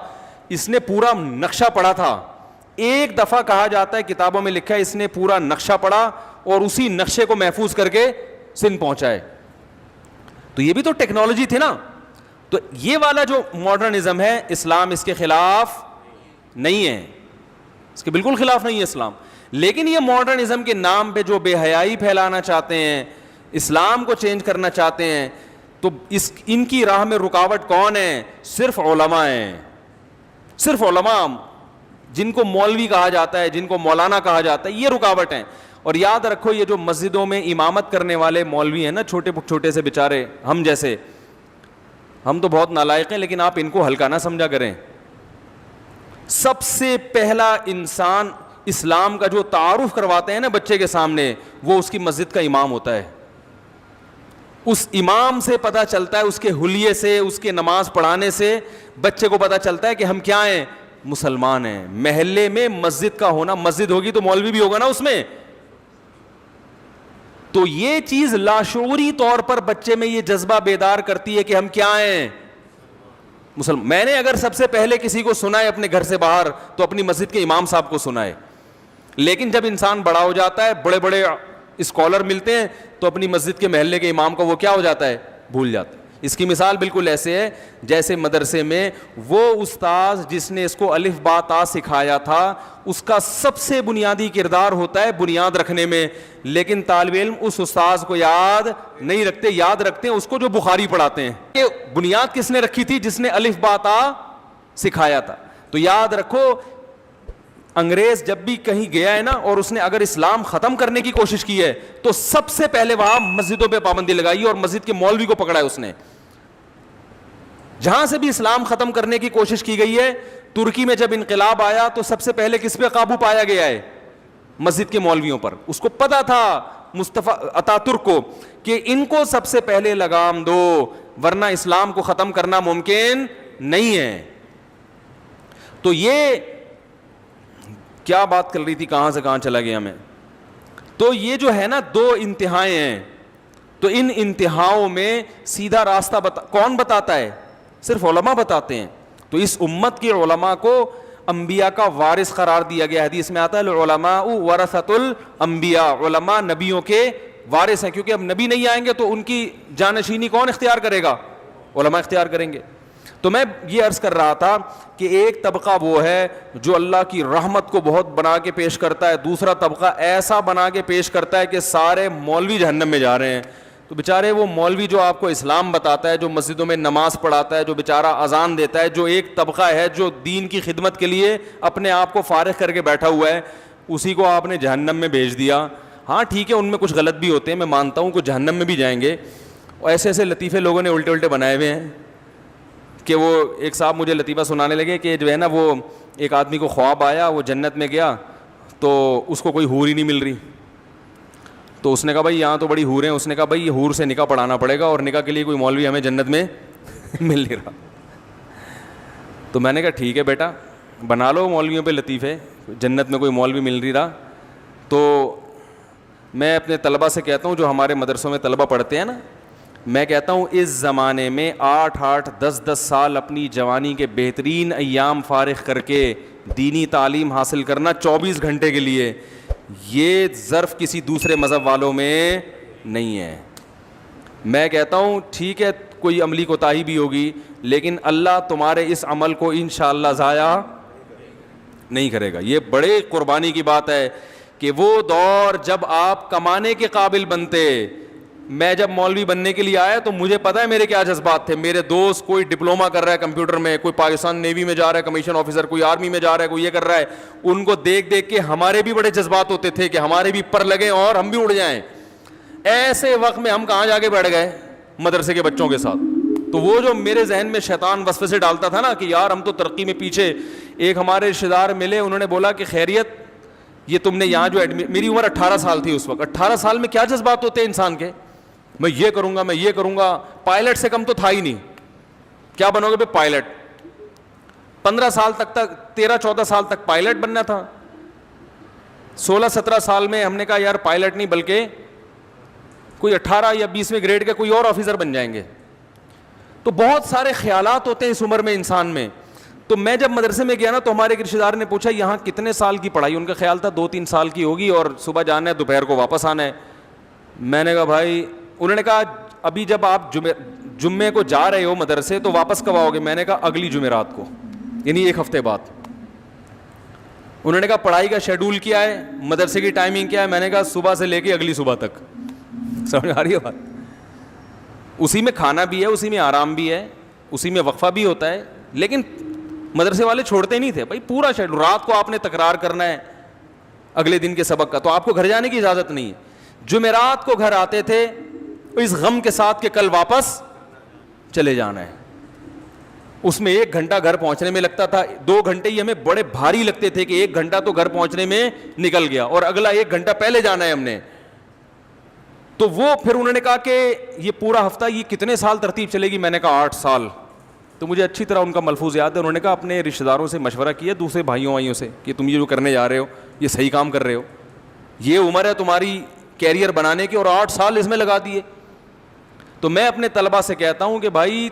S1: اس نے پورا نقشہ پڑھا تھا. ایک دفعہ کہا جاتا ہے, کتابوں میں لکھا ہے, اس نے پورا نقشہ پڑھا اور اسی نقشے کو محفوظ کر کے سندھ پہنچائے. تو یہ بھی تو ٹیکنالوجی تھی نا. تو یہ والا جو ماڈرنزم ہے, اسلام اس کے خلاف نہیں ہے, اس کے بالکل خلاف نہیں ہے اسلام. لیکن یہ ماڈرنزم کے نام پہ جو بے حیائی پھیلانا چاہتے ہیں, اسلام کو چینج کرنا چاہتے ہیں, تو ان کی راہ میں رکاوٹ کون ہے؟ صرف علماء ہیں. صرف علماء, جن کو مولوی کہا جاتا ہے, جن کو مولانا کہا جاتا ہے, یہ رکاوٹ ہیں. اور یاد رکھو, یہ جو مسجدوں میں امامت کرنے والے مولوی ہیں نا, چھوٹے چھوٹے سے بیچارے, ہم جیسے, ہم تو بہت نالائق ہیں, لیکن آپ ان کو ہلکا نہ سمجھا کریں. سب سے پہلا انسان اسلام کا جو تعارف کرواتے ہیں نا بچے کے سامنے, وہ اس کی مسجد کا امام ہوتا ہے. اس امام سے پتہ چلتا ہے, اس کے حلیے سے, اس کے نماز پڑھانے سے بچے کو پتہ چلتا ہے کہ ہم کیا ہیں, مسلمان ہیں. محلے میں مسجد کا ہونا, مسجد ہوگی تو مولوی بھی ہوگا نا اس میں. تو یہ چیز لاشعوری طور پر بچے میں یہ جذبہ بیدار کرتی ہے کہ ہم کیا ہیں, مسلمان. میں نے اگر سب سے پہلے کسی کو سنا ہے اپنے گھر سے باہر, تو اپنی مسجد کے امام صاحب کو سنا ہے. لیکن جب انسان بڑا ہو جاتا ہے, بڑے بڑے اسکالر ملتے ہیں, تو اپنی مسجد کے محلے کے امام کو وہ کیا ہو جاتا ہے, بھول جاتا ہے. اس کی مثال بالکل ایسے ہے جیسے مدرسے میں وہ استاذ جس نے اس کو الف با تا سکھایا تھا, اس کا سب سے بنیادی کردار ہوتا ہے بنیاد رکھنے میں, لیکن طالب علم اس استاذ کو یاد نہیں رکھتے, یاد رکھتے ہیں اس کو جو بخاری پڑھاتے ہیں. کہ بنیاد کس نے رکھی تھی؟ جس نے الف با تا سکھایا تھا. تو یاد رکھو, انگریز جب بھی کہیں گیا ہے نا, اور اس نے اگر اسلام ختم کرنے کی کوشش کی ہے, تو سب سے پہلے وہاں مسجدوں پہ پابندی لگائی اور مسجد کے مولوی کو پکڑا ہے اس نے. جہاں سے بھی اسلام ختم کرنے کی کوشش کی گئی ہے, ترکی میں جب انقلاب آیا تو سب سے پہلے کس پہ قابو پایا گیا ہے؟ مسجد کے مولویوں پر. اس کو پتا تھا مصطفیٰ اتاترک کو کہ ان کو سب سے پہلے لگام دو, ورنہ اسلام کو ختم کرنا ممکن نہیں ہے. تو یہ کیا بات کر رہی تھی, کہاں سے کہاں چلا گیا میں. تو یہ جو ہے نا, دو انتہائیں ہیں. تو ان انتہاؤں میں سیدھا راستہ کون بتاتا ہے؟ صرف علماء بتاتے ہیں. تو اس امت کے علماء کو انبیاء کا وارث قرار دیا گیا. حدیث میں آتا ہے العلماء ورثۃ الانبیاء, علماء نبیوں کے وارث ہیں, کیونکہ اب نبی نہیں آئیں گے تو ان کی جانشینی کون اختیار کرے گا؟ علماء اختیار کریں گے. تو میں یہ عرض کر رہا تھا کہ ایک طبقہ وہ ہے جو اللہ کی رحمت کو بہت بنا کے پیش کرتا ہے, دوسرا طبقہ ایسا بنا کے پیش کرتا ہے کہ سارے مولوی جہنم میں جا رہے ہیں. تو بیچارے وہ مولوی جو آپ کو اسلام بتاتا ہے, جو مسجدوں میں نماز پڑھاتا ہے, جو بیچارہ اذان دیتا ہے, جو ایک طبقہ ہے جو دین کی خدمت کے لیے اپنے آپ کو فارغ کر کے بیٹھا ہوا ہے, اسی کو آپ نے جہنم میں بھیج دیا. ہاں ٹھیک ہے, ان میں کچھ غلط بھی ہوتے ہیں, میں مانتا ہوں کہ جہنم میں بھی جائیں گے. اور ایسے ایسے لطیفے لوگوں نے الٹے بنائے ہوئے ہیں کہ وہ ایک صاحب مجھے لطیفہ سنانے لگے کہ جو ہے نا, وہ ایک آدمی کو خواب آیا, وہ جنت میں گیا تو اس کو کوئی حور ہی نہیں مل رہی. تو اس نے کہا بھائی یہاں تو بڑی حور ہیں. اس نے کہا بھائی یہ حور سے نکاح پڑھانا پڑے گا, اور نکاح کے لیے کوئی مولوی ہمیں جنت میں مل نہیں رہا. تو میں نے کہا ٹھیک ہے بیٹا, بنا لو مولویوں پہ لطیفے, جنت میں کوئی مولوی مل نہیں رہا. تو میں اپنے طلبہ سے کہتا ہوں, جو ہمارے مدرسوں میں طلبہ پڑھتے ہیں نا, میں کہتا ہوں اس زمانے میں 8-8 10-10 سال اپنی جوانی کے بہترین ایام فارغ کر کے دینی تعلیم حاصل کرنا 24 گھنٹے کے لیے, یہ ظرف کسی دوسرے مذہب والوں میں نہیں ہے. میں کہتا ہوں ٹھیک ہے کوئی عملی کوتاہی بھی ہوگی, لیکن اللہ تمہارے اس عمل کو انشاءاللہ ضائع نہیں کرے گا. یہ بڑے قربانی کی بات ہے کہ وہ دور جب آپ کمانے کے قابل بنتے, میں جب مولوی بننے کے لیے آیا تو مجھے پتا ہے میرے کیا جذبات تھے. میرے دوست کوئی ڈپلوما کر رہا ہے کمپیوٹر میں, کوئی پاکستان نیوی میں جا رہا ہے کمیشن آفیسر, کوئی آرمی میں جا رہا ہے, کوئی یہ کر رہا ہے. ان کو دیکھ دیکھ کے ہمارے بھی بڑے جذبات ہوتے تھے کہ ہمارے بھی پر لگیں اور ہم بھی اڑ جائیں. ایسے وقت میں ہم کہاں جا کے بیٹھ گئے مدرسے کے بچوں کے ساتھ. تو وہ جو میرے ذہن میں شیطان وسوسے سے ڈالتا تھا نا کہ یار ہم تو ترقی میں پیچھے. ایک ہمارے رشتے دار ملے, انہوں نے بولا کہ خیریت, یہ تم نے یہاں جو میری عمر 18 سال تھی اس وقت, 18 سال میں کیا جذبات ہوتے ہیں انسان کے, میں یہ کروں گا, میں یہ کروں گا. پائلٹ سے کم تو تھا ہی نہیں. کیا بنو گے پائلٹ؟ 15 سال تک 13-14 سال تک پائلٹ بننا تھا. 16-17 سال میں ہم نے کہا یار پائلٹ نہیں بلکہ کوئی 18 یا 20ویں گریڈ کے کوئی اور آفیسر بن جائیں گے. تو بہت سارے خیالات ہوتے ہیں اس عمر میں انسان میں. تو میں جب مدرسے میں گیا نا تو ہمارے ایک رشتے دار نے پوچھا یہاں کتنے سال کی پڑھائی؟ ان کا خیال تھا 2-3 سال کی ہوگی اور صبح جانا ہے دوپہر کو واپس آنا ہے. میں نے کہا بھائی, انہوں نے کہا ابھی جب آپ جمعے کو جا رہے ہو مدرسے تو واپس کب آؤ گے؟ میں نے کہا اگلی جمعرات کو, یعنی 1 ہفتے بعد. انہوں نے کہا پڑھائی کا شیڈول کیا ہے, مدرسے کی ٹائمنگ کیا ہے؟ میں نے کہا صبح سے لے کے اگلی صبح تک. سمجھ آ رہی ہے بات؟ اسی میں کھانا بھی ہے, اسی میں آرام بھی ہے, اسی میں وقفہ بھی ہوتا ہے. لیکن مدرسے والے چھوڑتے نہیں تھے بھائی, پورا شیڈول. رات کو آپ نے تکرار کرنا ہے اگلے دن کے سبق کا, تو آپ کو گھر جانے کی اجازت نہیں ہے. جمعرات کو گھر آتے تھے اس غم کے ساتھ کہ کل واپس چلے جانا ہے. اس میں 1 گھنٹہ گھر پہنچنے میں لگتا تھا, 2 گھنٹے ہی ہمیں بڑے بھاری لگتے تھے کہ 1 گھنٹہ تو گھر پہنچنے میں نکل گیا اور اگلا 1 گھنٹہ پہلے جانا ہے ہم نے. تو وہ پھر انہوں نے کہا کہ یہ پورا ہفتہ یہ کتنے سال ترتیب چلے گی؟ میں نے کہا 8 سال. تو مجھے اچھی طرح ان کا ملفوظ یاد ہے. انہوں نے کہا اپنے رشتہ داروں سے مشورہ کیا, دوسرے بھائیوں سے, کہ تم یہ جو کرنے جا رہے ہو یہ صحیح کام کر رہے ہو, یہ عمر ہے تمہاری کیریئر بنانے کی اور 8 سال اس میں لگا دیے. تو میں اپنے طلبہ سے کہتا ہوں کہ بھائی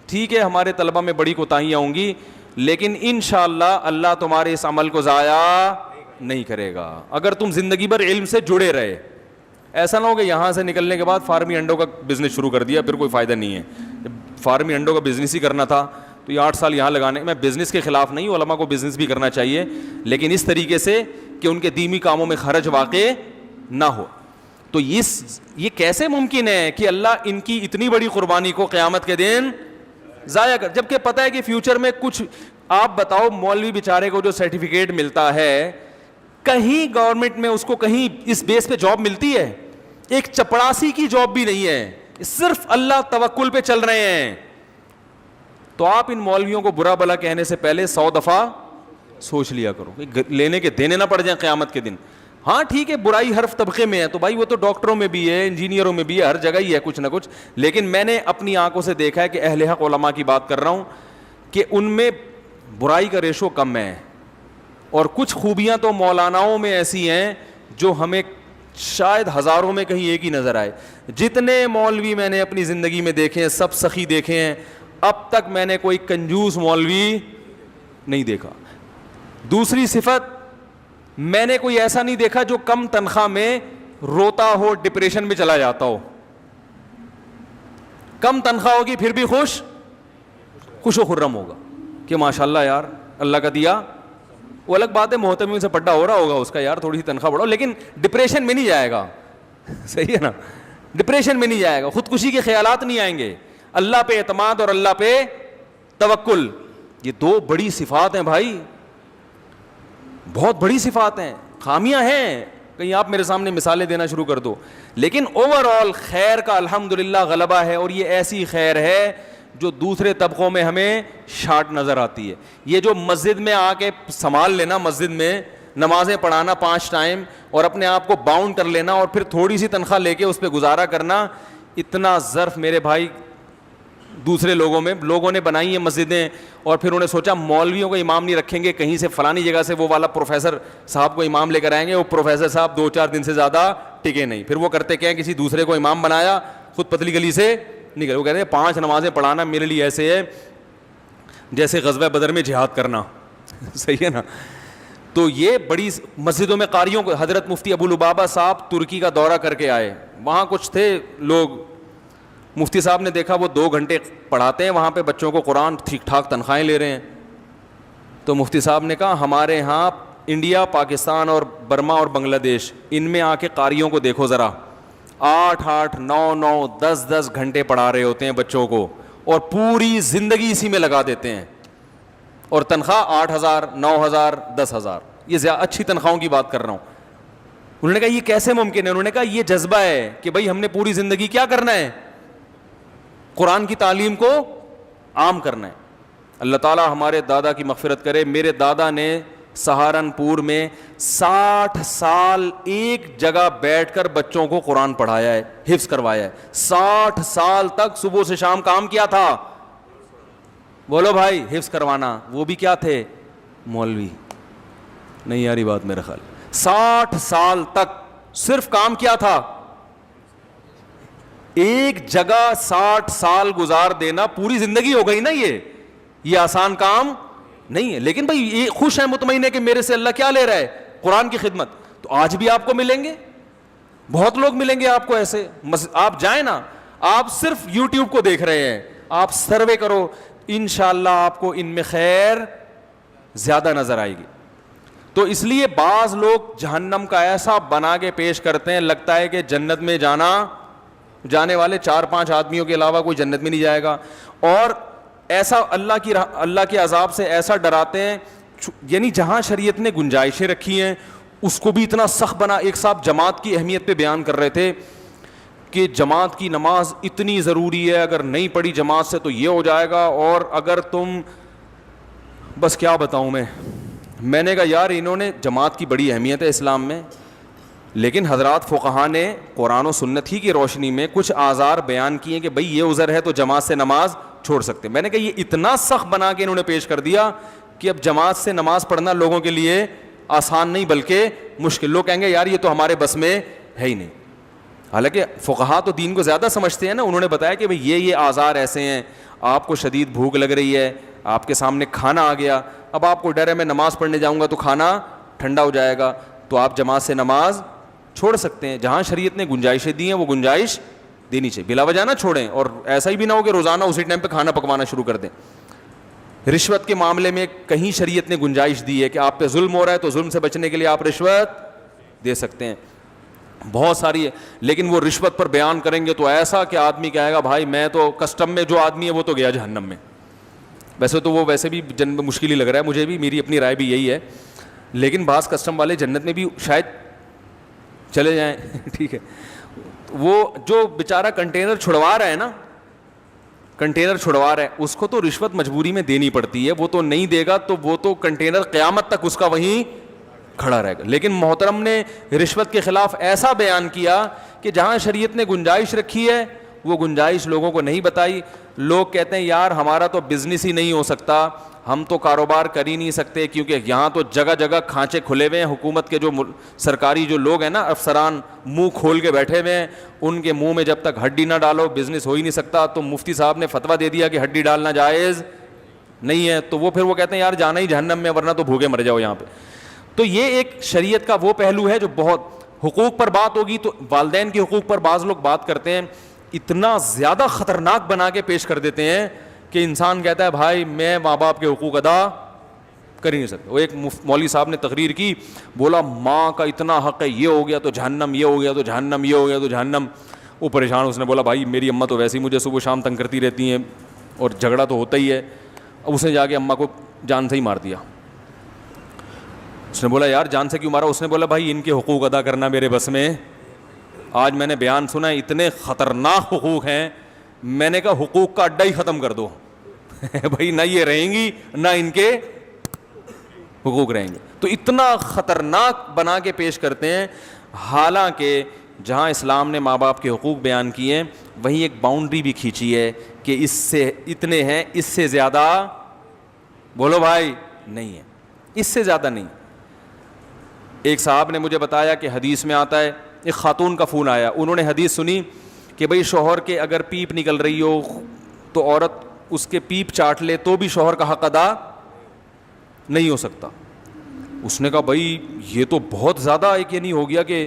S1: ٹھیک ہے ہمارے طلبہ میں بڑی کوتاہیاں ہوں گی, لیکن انشاءاللہ اللہ تمہارے اس عمل کو ضائع نہیں کرے گا اگر تم زندگی بھر علم سے جڑے رہے. ایسا نہ ہو کہ یہاں سے نکلنے کے بعد فارمی انڈوں کا بزنس شروع کر دیا, پھر کوئی فائدہ نہیں ہے. فارمی انڈوں کا بزنس ہی کرنا تھا تو یہ 8 سال یہاں لگانے. میں بزنس کے خلاف نہیں, علماء کو بزنس بھی کرنا چاہیے, لیکن اس طریقے سے کہ ان کے دینی کاموں میں خرچ واقع نہ ہو. تو یہ کیسے ممکن ہے کہ اللہ ان کی اتنی بڑی قربانی کو قیامت کے دن ضائع کر, جبکہ پتہ ہے کہ فیوچر میں کچھ. آپ بتاؤ مولوی بیچارے کو جو سرٹیفکیٹ ملتا ہے, کہیں گورنمنٹ میں اس کو کہیں اس بیس پہ جاب ملتی ہے؟ ایک چپڑاسی کی جاب بھی نہیں ہے, صرف اللہ توکل پہ چل رہے ہیں. تو آپ ان مولویوں کو برا بلا کہنے سے پہلے 100 دفعہ سوچ لیا کرو, لینے کے دینے نہ پڑ جائیں قیامت کے دن. ہاں ٹھیک ہے برائی ہر طبقے میں ہے, تو بھائی وہ تو ڈاکٹروں میں بھی ہے, انجینئروں میں بھی ہے, ہر جگہ ہی ہے کچھ نہ کچھ. لیکن میں نے اپنی آنکھوں سے دیکھا ہے کہ اہل حق علماء کی بات کر رہا ہوں کہ ان میں برائی کا ریشو کم ہے, اور کچھ خوبیاں تو مولاناؤں میں ایسی ہیں جو ہمیں شاید ہزاروں میں کہیں ایک ہی نظر آئے. جتنے مولوی میں نے اپنی زندگی میں دیکھے ہیں سب سخی دیکھے ہیں, اب تک میں نے کوئی کنجوس مولوی نہیں دیکھا. دوسری صفت, میں نے کوئی ایسا نہیں دیکھا جو کم تنخواہ میں روتا ہو, ڈپریشن میں چلا جاتا ہو. کم تنخواہ ہوگی پھر بھی خوش و خرم ہوگا کہ ماشاءاللہ یار اللہ کا دیا. وہ الگ بات ہے محتمین سے پڈا ہو رہا ہوگا اس کا, یار تھوڑی سی تنخواہ بڑھاؤ, لیکن ڈپریشن میں نہیں جائے گا. صحیح ہے نا, ڈپریشن میں نہیں جائے گا, خودکشی کے خیالات نہیں آئیں گے. اللہ پہ اعتماد اور اللہ پہ توکل, یہ 2 بڑی صفات ہیں بھائی, بہت بڑی صفات ہیں. خامیاں ہیں, کہیں آپ میرے سامنے مثالیں دینا شروع کر دو, لیکن اوور آل خیر کا الحمدللہ غلبہ ہے. اور یہ ایسی خیر ہے جو دوسرے طبقوں میں ہمیں شارٹ نظر آتی ہے. یہ جو مسجد میں آ کے سنبھال لینا, مسجد میں نمازیں پڑھانا 5 ٹائم اور اپنے آپ کو باؤنڈ کر لینا اور پھر تھوڑی سی تنخواہ لے کے اس پہ گزارا کرنا, اتنا ظرف میرے بھائی دوسرے لوگوں نے بنائی ہیں مسجدیں. اور پھر انہوں نے سوچا مولویوں کو امام نہیں رکھیں گے, کہیں سے فلانی جگہ سے وہ والا پروفیسر صاحب کو امام لے کر آئیں گے. وہ پروفیسر صاحب 2-4 دن سے زیادہ ٹکے نہیں, پھر وہ کرتے کیا, کسی دوسرے کو امام بنایا, خود پتلی گلی سے نکل. وہ کہتے ہیں 5 نمازیں پڑھانا میرے لیے ایسے ہے جیسے غزوہ بدر میں جہاد کرنا. صحیح ہے نا. تو یہ بڑی مسجدوں میں قاریوں کو, حضرت مفتی ابو لبابہ صاحب ترکی کا دورہ کر کے آئے, وہاں کچھ تھے لوگ, مفتی صاحب نے دیکھا وہ 2 گھنٹے پڑھاتے ہیں وہاں پہ بچوں کو قرآن, ٹھیک ٹھاک تنخواہیں لے رہے ہیں. تو مفتی صاحب نے کہا ہمارے ہاں انڈیا, پاکستان اور برما اور بنگلہ دیش, ان میں آ کے قاریوں کو دیکھو ذرا, 8-8, 9-9, 10-10 گھنٹے پڑھا رہے ہوتے ہیں بچوں کو اور پوری زندگی اسی میں لگا دیتے ہیں, اور تنخواہ 8,000, 9,000, 10,000. یہ اچھی تنخواہوں کی بات کر رہا ہوں. انہوں نے کہا یہ کیسے ممکن ہے؟ انہوں نے کہا یہ جذبہ ہے کہ بھائی ہم نے پوری زندگی کیا کرنا ہے, قرآن کی تعلیم کو عام کرنا ہے. اللہ تعالیٰ ہمارے دادا کی مغفرت کرے. میرے دادا نے سہارنپور میں 60 سال ایک جگہ بیٹھ کر بچوں کو قرآن پڑھایا ہے, حفظ کروایا ہے. 60 سال تک صبح سے شام کام کیا تھا. بولو بھائی, حفظ کروانا. وہ بھی کیا تھے, مولوی. نہیں یاری بات میرا خیال. 60 سال تک صرف کام کیا تھا, ایک جگہ 60 سال گزار دینا پوری زندگی ہو گئی نا, یہ آسان کام نہیں ہے. لیکن بھائی یہ خوش ہیں, مطمئن ہے کہ میرے سے اللہ کیا لے رہا ہے, قرآن کی خدمت. تو آج بھی آپ کو ملیں گے, بہت لوگ ملیں گے آپ کو ایسے. آپ جائیں نا, آپ صرف یوٹیوب کو دیکھ رہے ہیں, آپ سروے کرو, انشاءاللہ آپ کو ان میں خیر زیادہ نظر آئے گی. تو اس لیے بعض لوگ جہنم کا ایسا بنا کے پیش کرتے ہیں, لگتا ہے کہ جنت میں جانے والے 4-5 آدمیوں کے علاوہ کوئی جنت میں نہیں جائے گا, اور ایسا اللہ کے عذاب سے ایسا ڈراتے ہیں. یعنی جہاں شریعت نے گنجائشیں رکھی ہیں اس کو بھی اتنا سخت بنا. ایک صاحب جماعت کی اہمیت پہ بیان کر رہے تھے کہ جماعت کی نماز اتنی ضروری ہے, اگر نہیں پڑھی جماعت سے تو یہ ہو جائے گا, اور اگر تم, بس کیا بتاؤں میں نے کہا یار انہوں نے, جماعت کی بڑی اہمیت ہے اسلام میں, لیکن حضرات فقہا نے قرآن و سنت ہی کی روشنی میں کچھ آزار بیان کیے کہ بھئی یہ عذر ہے تو جماعت سے نماز چھوڑ سکتے. میں نے کہا یہ اتنا سخت بنا کے انہوں نے پیش کر دیا کہ اب جماعت سے نماز پڑھنا لوگوں کے لیے آسان نہیں بلکہ مشکل. لوگ کہیں گے یار یہ تو ہمارے بس میں ہے ہی نہیں. حالانکہ فقہا تو دین کو زیادہ سمجھتے ہیں نا. انہوں نے بتایا کہ بھئی یہ آزار ایسے ہیں, آپ کو شدید بھوک لگ رہی ہے, آپ کے سامنے کھانا آ گیا, اب آپ کو ڈر ہے میں نماز پڑھنے جاؤں گا تو کھانا ٹھنڈا ہو جائے گا, تو آپ جماعت سے نماز چھوڑ سکتے ہیں. جہاں شریعت نے گنجائشیں دی ہیں وہ گنجائش دینی چاہیے, بلا وجہ نہ چھوڑیں. اور ایسا ہی بھی نہ ہو کہ روزانہ اسی ٹائم پہ کھانا پکوانا شروع کر دیں. رشوت کے معاملے میں کہیں شریعت نے گنجائش دی ہے کہ آپ پہ ظلم ہو رہا ہے تو ظلم سے بچنے کے لیے آپ رشوت دے سکتے ہیں, بہت ساری ہے. لیکن وہ رشوت پر بیان کریں گے تو ایسا کہ آدمی کہے گا بھائی میں تو, کسٹم میں جو آدمی ہے وہ تو گیا جہنم میں. ویسے تو وہ ویسے بھی جنت مشکل ہی لگ رہا ہے مجھے بھی, میری اپنی رائے بھی یہی ہے, لیکن بعض کسٹم والے جنت میں بھی شاید چلے جائیں. ٹھیک ہے, وہ جو بیچارہ کنٹینر چھڑوا رہا ہے نا, کنٹینر چھڑوا رہا ہے, اس کو تو رشوت مجبوری میں دینی پڑتی ہے, وہ تو نہیں دے گا تو وہ تو کنٹینر قیامت تک اس کا وہیں کھڑا رہے گا. لیکن محترم نے رشوت کے خلاف ایسا بیان کیا کہ جہاں شریعت نے گنجائش رکھی ہے وہ گنجائش لوگوں کو نہیں بتائی. لوگ کہتے ہیں یار ہمارا تو بزنس ہی نہیں ہو سکتا, ہم تو کاروبار کر ہی نہیں سکتے کیونکہ یہاں تو جگہ جگہ کھانچے کھلے ہوئے ہیں. حکومت کے جو سرکاری جو لوگ ہیں نا, افسران منہ کھول کے بیٹھے ہوئے ہیں, ان کے منہ میں جب تک ہڈی نہ ڈالو بزنس ہو ہی نہیں سکتا. تو مفتی صاحب نے فتویٰ دے دیا کہ ہڈی ڈالنا جائز نہیں ہے, تو وہ پھر وہ کہتے ہیں یار جانا ہی جہنم میں ورنہ تو بھوکے مر جاؤ یہاں پہ. تو یہ ایک شریعت کا وہ پہلو ہے جو بہت, حقوق پر بات ہوگی تو والدین کے حقوق پر بعض لوگ بات کرتے ہیں, اتنا زیادہ خطرناک بنا کے پیش کر دیتے ہیں کہ انسان کہتا ہے بھائی میں ماں باپ کے حقوق ادا کر ہی نہیں سکتا. وہ ایک مولوی صاحب نے تقریر کی, بولا ماں کا اتنا حق ہے, یہ ہو گیا تو جہنم, یہ ہو گیا تو جہنم, یہ ہو گیا تو جہنم. وہ پریشان, اس نے بولا بھائی میری اماں تو ویسے ہی مجھے صبح شام تنگ کرتی رہتی ہیں اور جھگڑا تو ہوتا ہی ہے. اب اس نے جا کے اماں کو جان سے ہی مار دیا. اس نے بولا یار جان سے کیوں مارا؟ اس نے بولا بھائی ان کے حقوق ادا کرنا میرے بس میں. آج میں نے بیان سنا ہے, اتنے خطرناک حقوق ہیں, میں نے کہا حقوق کا اڈا ہی ختم کر دو. بھائی نہ یہ رہیں گی نہ ان کے حقوق رہیں گے. تو اتنا خطرناک بنا کے پیش کرتے ہیں. حالانکہ جہاں اسلام نے ماں باپ کے حقوق بیان کیے ہیں وہیں ایک باؤنڈری بھی کھینچی ہے کہ اس سے اتنے ہیں, اس سے زیادہ بولو بھائی نہیں ہے, اس سے زیادہ نہیں. ایک صاحب نے مجھے بتایا کہ حدیث میں آتا ہے, ایک خاتون کا فون آیا, انہوں نے حدیث سنی کہ بھئی شوہر کے اگر پیپ نکل رہی ہو تو عورت اس کے پیپ چاٹ لے تو بھی شوہر کا حق ادا نہیں ہو سکتا. اس نے کہا بھئی یہ تو بہت زیادہ ایک یہ نہیں ہو گیا کہ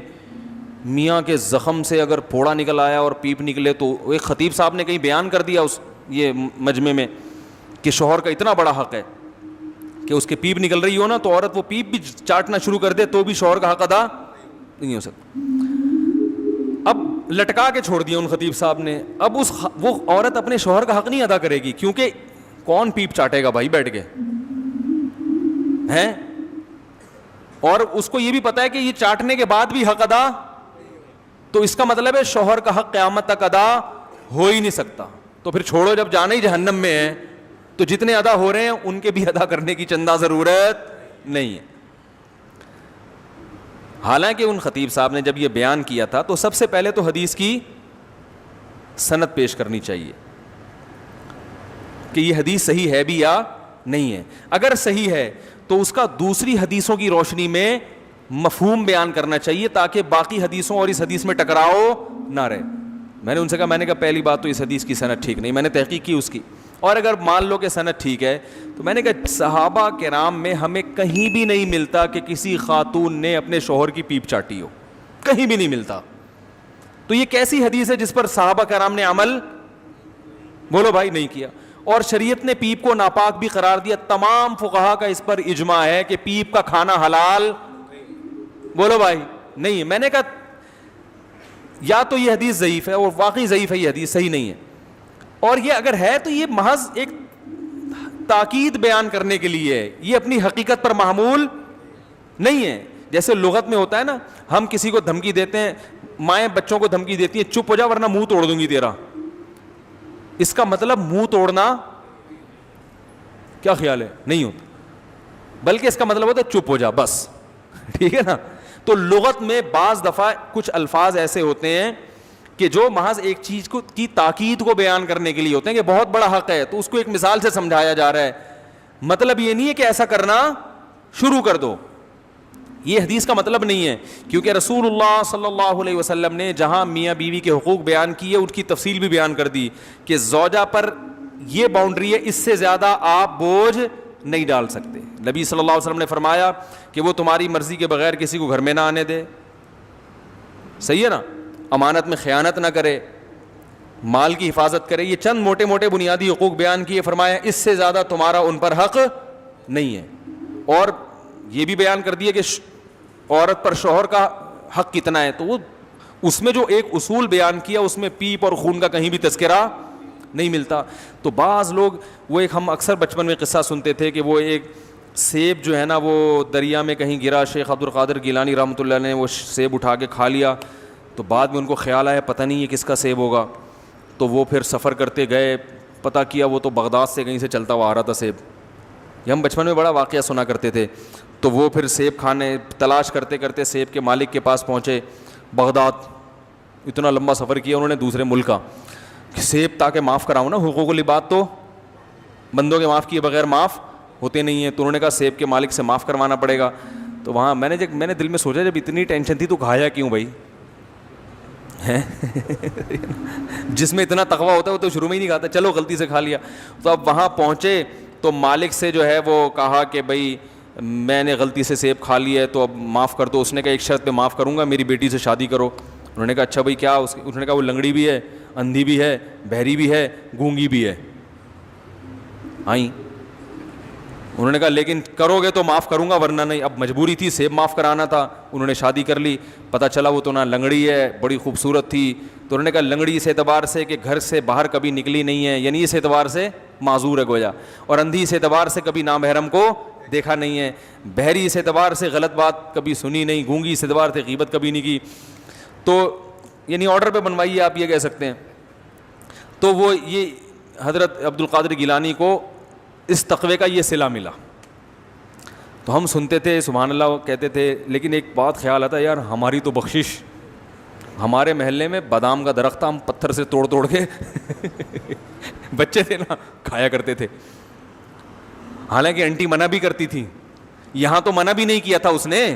S1: میاں کے زخم سے اگر پھوڑا نکل آیا اور پیپ نکلے تو. ایک خطیب صاحب نے کہیں بیان کر دیا اس یہ مجمع میں کہ شوہر کا اتنا بڑا حق ہے کہ اس کے پیپ نکل رہی ہو نا تو عورت وہ پیپ بھی چاٹنا شروع کر دے تو بھی شوہر کا حق ادا نہیں ہو سکتا. اب لٹکا کے چھوڑ دیا ان خطیب صاحب نے. اب وہ عورت اپنے شوہر کا حق نہیں ادا کرے گی, کیونکہ کون پیپ چاٹے گا بھائی بیٹھ کے ہیں, اور اس کو یہ بھی پتا ہے کہ یہ چاٹنے کے بعد بھی حق ادا, تو اس کا مطلب ہے شوہر کا حق قیامت تک ادا ہو ہی نہیں سکتا. تو پھر چھوڑو, جب جانا ہی جہنم میں ہے تو جتنے ادا ہو رہے ہیں ان کے بھی ادا کرنے کی چندہ ضرورت نہیں ہے. حالانکہ ان خطیب صاحب نے جب یہ بیان کیا تھا تو سب سے پہلے تو حدیث کی سند پیش کرنی چاہیے کہ یہ حدیث صحیح ہے بھی یا نہیں ہے. اگر صحیح ہے تو اس کا دوسری حدیثوں کی روشنی میں مفہوم بیان کرنا چاہیے تاکہ باقی حدیثوں اور اس حدیث میں ٹکراؤ نہ رہے. میں نے ان سے کہا، میں نے کہا پہلی بات تو اس حدیث کی سند ٹھیک نہیں، میں نے تحقیق کی اس کی، اور اگر مان لو کہ سند ٹھیک ہے تو میں نے کہا صحابہ کرام میں ہمیں کہیں بھی نہیں ملتا کہ کسی خاتون نے اپنے شوہر کی پیپ چاٹی ہو، کہیں بھی نہیں ملتا. تو یہ کیسی حدیث ہے جس پر صحابہ کرام نے عمل بولو بھائی نہیں کیا؟ اور شریعت نے پیپ کو ناپاک بھی قرار دیا. تمام فقہا کا اس پر اجماع ہے کہ پیپ کا کھانا حلال بولو بھائی نہیں. میں نے کہا یا تو یہ حدیث ضعیف ہے، اور واقعی ضعیف ہے، یہ حدیث صحیح نہیں ہے، اور یہ اگر ہے تو یہ محض ایک تاکید بیان کرنے کے لیے ہے، یہ اپنی حقیقت پر محمول نہیں ہے. جیسے لغت میں ہوتا ہے نا، ہم کسی کو دھمکی دیتے ہیں، مائیں بچوں کو دھمکی دیتی ہیں چپ ہو جا ورنہ منہ توڑ دوں گی تیرا. اس کا مطلب منہ توڑنا کیا خیال ہے نہیں ہوتا، بلکہ اس کا مطلب ہوتا ہے چپ ہو جا بس. ٹھیک ہے نا؟ تو لغت میں بعض دفعہ کچھ الفاظ ایسے ہوتے ہیں کہ جو محض ایک چیز کو کی تاکید کو بیان کرنے کے لیے ہوتے ہیں کہ بہت بڑا حق ہے، تو اس کو ایک مثال سے سمجھایا جا رہا ہے. مطلب یہ نہیں ہے کہ ایسا کرنا شروع کر دو، یہ حدیث کا مطلب نہیں ہے. کیونکہ رسول اللہ صلی اللہ علیہ وسلم نے جہاں میاں بیوی کے حقوق بیان کیے ان کی تفصیل بھی بیان کر دی کہ زوجہ پر یہ باؤنڈری ہے، اس سے زیادہ آپ بوجھ نہیں ڈال سکتے. نبی صلی اللہ علیہ وسلم نے فرمایا کہ وہ تمہاری مرضی کے بغیر کسی کو گھر میں نہ آنے دے، صحیح ہے نا، امانت میں خیانت نہ کرے، مال کی حفاظت کرے. یہ چند موٹے موٹے بنیادی حقوق بیان کیے، فرمایا اس سے زیادہ تمہارا ان پر حق نہیں ہے. اور یہ بھی بیان کر دیا کہ عورت پر شوہر کا حق کتنا ہے. تو وہ اس میں جو ایک اصول بیان کیا اس میں پیپ اور خون کا کہیں بھی تذکرہ نہیں ملتا. تو بعض لوگ وہ ایک، ہم اکثر بچپن میں قصہ سنتے تھے کہ وہ ایک سیب جو ہے نا وہ دریا میں کہیں گرا، شیخ عبد القادر گیلانی رحمۃ اللہ نے وہ سیب اٹھا کے کھا لیا. تو بعد میں ان کو خیال آیا پتہ نہیں یہ کس کا سیب ہوگا. تو وہ پھر سفر کرتے گئے، پتہ کیا وہ تو بغداد سے کہیں سے چلتا ہوا آ رہا تھا سیب. یہ ہم بچپن میں بڑا واقعہ سنا کرتے تھے. تو وہ پھر سیب کھانے تلاش کرتے کرتے سیب کے مالک کے پاس پہنچے بغداد. اتنا لمبا سفر کیا انہوں نے دوسرے ملک کا، سیب تاکہ معاف کراؤں نا، حقوق العباد تو بندوں کے معاف کیے بغیر معاف ہوتے نہیں ہیں. تو انہوں نے کہا سیب کے مالک سے معاف کروانا پڑے گا. تو وہاں میں نے دل میں سوچا جب اتنی ٹینشن تھی تو کھایا کیوں بھائی؟ جس میں اتنا تقویٰ ہوتا ہے وہ تو شروع میں ہی نہیں کھاتا، چلو غلطی سے کھا لیا. تو اب وہاں پہنچے تو مالک سے جو ہے وہ کہا کہ بھائی میں نے غلطی سے سیب کھا لیا ہے تو اب معاف کر دو. اس نے کہا ایک شرط پہ معاف کروں گا، میری بیٹی سے شادی کرو. انہوں نے کہا اچھا بھائی کیا؟ انہوں نے کہا وہ لنگڑی بھی ہے، اندھی بھی ہے، بہری بھی ہے، گونگی بھی ہے. آئیں. انہوں نے کہا لیکن کرو گے تو معاف کروں گا ورنہ نہیں. اب مجبوری تھی، سیب معاف کرانا تھا. انہوں نے شادی کر لی. پتہ چلا وہ تو نہ لنگڑی ہے، بڑی خوبصورت تھی. تو انہوں نے کہا لنگڑی اس اعتبار سے کہ گھر سے باہر کبھی نکلی نہیں ہے، یعنی اس اعتبار سے معذور ہے گویا، اور اندھی اس اعتبار سے کبھی نامحرم کو دیکھا نہیں ہے، بہری اس اعتبار سے غلط بات کبھی سنی نہیں، گونگی اس اعتبار سے غیبت کبھی نہیں کی. تو یعنی آرڈر پہ بنوائیے آپ یہ کہہ سکتے ہیں. تو وہ یہ حضرت عبد القادر گیلانی کو اس تقوی کا یہ صلہ ملا. تو ہم سنتے تھے سبحان اللہ کہتے تھے، لیکن ایک بات خیال آتا یار ہماری تو بخشش، ہمارے محلے میں بادام کا درخت تھا، ہم پتھر سے توڑ توڑ کے بچے تھے نا کھایا کرتے تھے. حالانکہ انٹی منع بھی کرتی تھی، یہاں تو منع بھی نہیں کیا تھا اس نے.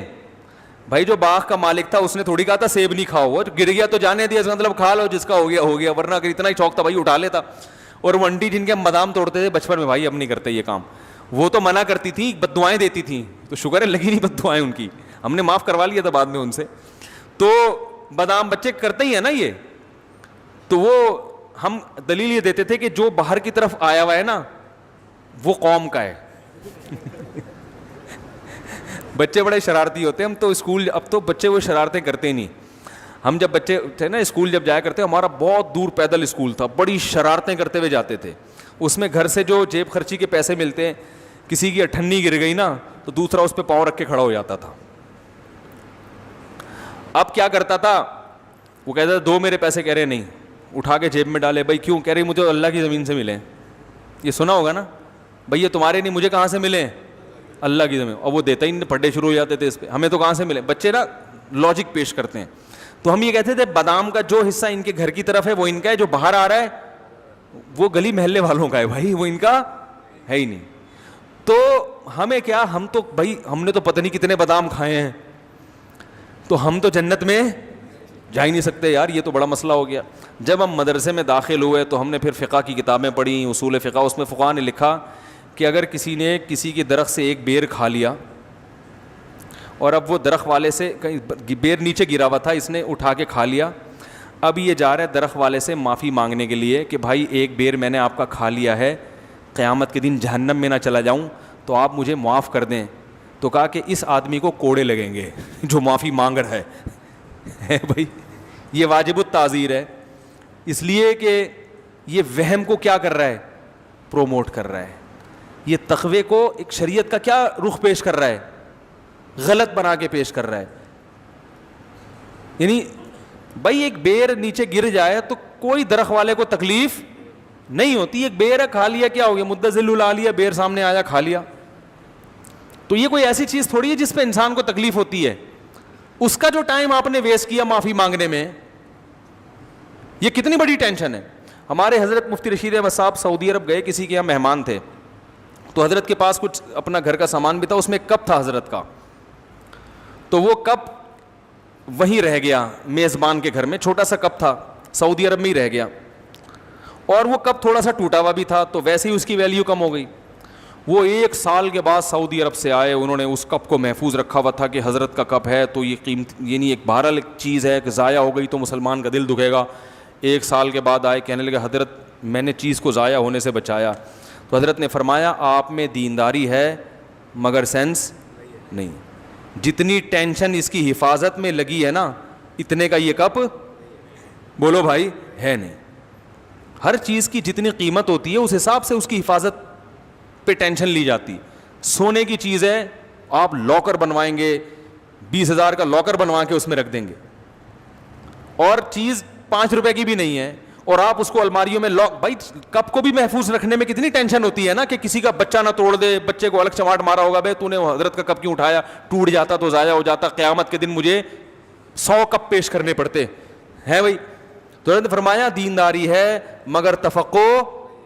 S1: بھائی جو باغ کا مالک تھا اس نے تھوڑی کہا تھا سیب نہیں کھاؤ، وہ گر گیا تو جانے دیا، اس کا مطلب کھا لو، جس کا ہو گیا ہو گیا، ورنہ اگر اتنا ہی شوق تھا بھائی اٹھا لیتا. اور وہ انٹی جن کے ہم بادام توڑتے تھے بچپن میں، بھائی اب نہیں کرتے یہ کام، وہ تو منع کرتی تھی، بد دعائیں دیتی تھیں. تو شکر ہے لگی نہیں بد دعائیں ان کی، ہم نے معاف کروا لیا تھا بعد میں ان سے. تو بادام بچے کرتے ہی ہیں نا یہ. تو وہ ہم دلیل یہ دیتے تھے کہ جو باہر کی طرف آیا ہوا ہے نا وہ قوم کا ہے. بچے بڑے شرارتی ہوتے ہیں. ہم تو اسکول، اب تو بچے وہ شرارتیں کرتے نہیں. ہم جب بچے تھے نا اسکول جب جایا کرتے، ہمارا بہت دور پیدل اسکول تھا، بڑی شرارتیں کرتے ہوئے جاتے تھے. اس میں گھر سے جو جیب خرچی کے پیسے ملتے ہیں، کسی کی اٹھنی گر گئی نا تو دوسرا اس پہ پاؤں رکھ کے کھڑا ہو جاتا تھا. اب کیا کرتا تھا وہ کہتا تھا دو میرے پیسے، کہہ رہے نہیں، اٹھا کے جیب میں ڈالے. بھائی کیوں؟ کہہ رہے مجھے اللہ کی زمین سے ملے. یہ سنا ہوگا نا، بھائی یہ تمہارے نہیں، مجھے کہاں سے ملے؟ اللہ کی زمین. اور وہ دیتا ہی نہیں، پھڈے شروع ہو جاتے تھے اس پہ، ہمیں تو کہاں سے ملے. بچے نا لاجک پیش کرتے ہیں. تو ہم یہ کہتے تھے بادام کا جو حصہ ان کے گھر کی طرف ہے وہ ان کا ہے، جو باہر آ رہا ہے وہ گلی محلے والوں کا ہے، بھائی وہ ان کا ہے ہی نہیں. تو ہمیں کیا، ہم تو بھائی ہم نے تو پتہ نہیں کتنے بادام کھائے ہیں، تو ہم تو جنت میں جا ہی نہیں سکتے یار, یہ تو بڑا مسئلہ ہو گیا. جب ہم مدرسے میں داخل ہوئے تو ہم نے پھر فقہ کی کتابیں پڑھیں, اصول فقہ. اس میں فقہاء نے لکھا کہ اگر کسی نے کسی کے درخت سے ایک بیر کھا لیا اور اب وہ درخت والے سے کہیں بیر نیچے گرا ہوا تھا, اس نے اٹھا کے کھا لیا, اب یہ جا رہا ہے درخت والے سے معافی مانگنے کے لیے کہ بھائی ایک بیر میں نے آپ کا کھا لیا ہے, قیامت کے دن جہنم میں نہ چلا جاؤں تو آپ مجھے معاف کر دیں. تو کہا کہ اس آدمی کو کوڑے لگیں گے جو معافی مانگ رہا ہے بھائی, یہ واجب التعزیر ہے, اس لیے کہ یہ وہم کو کیا کر رہا ہے, پروموٹ کر رہا ہے. یہ تقوی کو ایک شریعت کا کیا رخ پیش کر رہا ہے, غلط بنا کے پیش کر رہا ہے. یعنی بھائی ایک بیر نیچے گر جائے تو کوئی درخت والے کو تکلیف نہیں ہوتی, ایک بیر ہے کھا لیا کیا ہو گیا, مدذل الا لیا, بیر سامنے آیا کھا لیا. تو یہ کوئی ایسی چیز تھوڑی ہے جس پہ انسان کو تکلیف ہوتی ہے. اس کا جو ٹائم آپ نے ویسٹ کیا معافی مانگنے میں, یہ کتنی بڑی ٹینشن ہے. ہمارے حضرت مفتی رشید احمد صاحب سعودی عرب گئے, کسی کے یہاں مہمان تھے, تو حضرت کے پاس کچھ اپنا گھر کا سامان بھی تھا, اس میں ایک کپ تھا حضرت کا, تو وہ کپ وہیں رہ گیا میزبان کے گھر میں, چھوٹا سا کپ تھا, سعودی عرب میں ہی رہ گیا, اور وہ کپ تھوڑا سا ٹوٹا ہوا بھی تھا, تو ویسے ہی اس کی ویلیو کم ہو گئی. وہ 1 سال کے بعد سعودی عرب سے آئے, انہوں نے اس کپ کو محفوظ رکھا ہوا تھا کہ حضرت کا کپ ہے تو یہ قیمت, یعنی ایک بہرحال ایک چیز ہے کہ ضائع ہو گئی تو مسلمان کا دل دکھے گا. 1 سال کے بعد آئے, کہنے لگے حضرت میں نے چیز کو ضائع ہونے سے بچایا. تو حضرت نے فرمایا آپ میں دینداری ہے مگر سینس نہیں, جتنی ٹینشن اس کی حفاظت میں لگی ہے نا اتنے کا یہ کپ بولو بھائی ہے نہیں. ہر چیز کی جتنی قیمت ہوتی ہے اس حساب سے اس کی حفاظت پہ ٹینشن لی جاتی. سونے کی چیز ہے, آپ لاکر بنوائیں گے, 20,000 کا لاکر بنوا کے اس میں رکھ دیں گے, اور چیز 5 روپے کی بھی نہیں ہے اور آپ اس کو الماریوں میں لاک. بھائی کپ کو بھی محفوظ رکھنے میں کتنی ٹینشن ہوتی ہے نا, کہ کسی کا بچہ نہ توڑ دے, بچے کو الگ چماٹ مارا ہوگا, بھائی تو نے حضرت کا کپ کیوں اٹھایا, ٹوٹ جاتا تو ضائع ہو جاتا, قیامت کے دن مجھے 100 کپ پیش کرنے پڑتے ہیں بھائی. تو حضرت نے فرمایا دینداری ہے مگر تفقع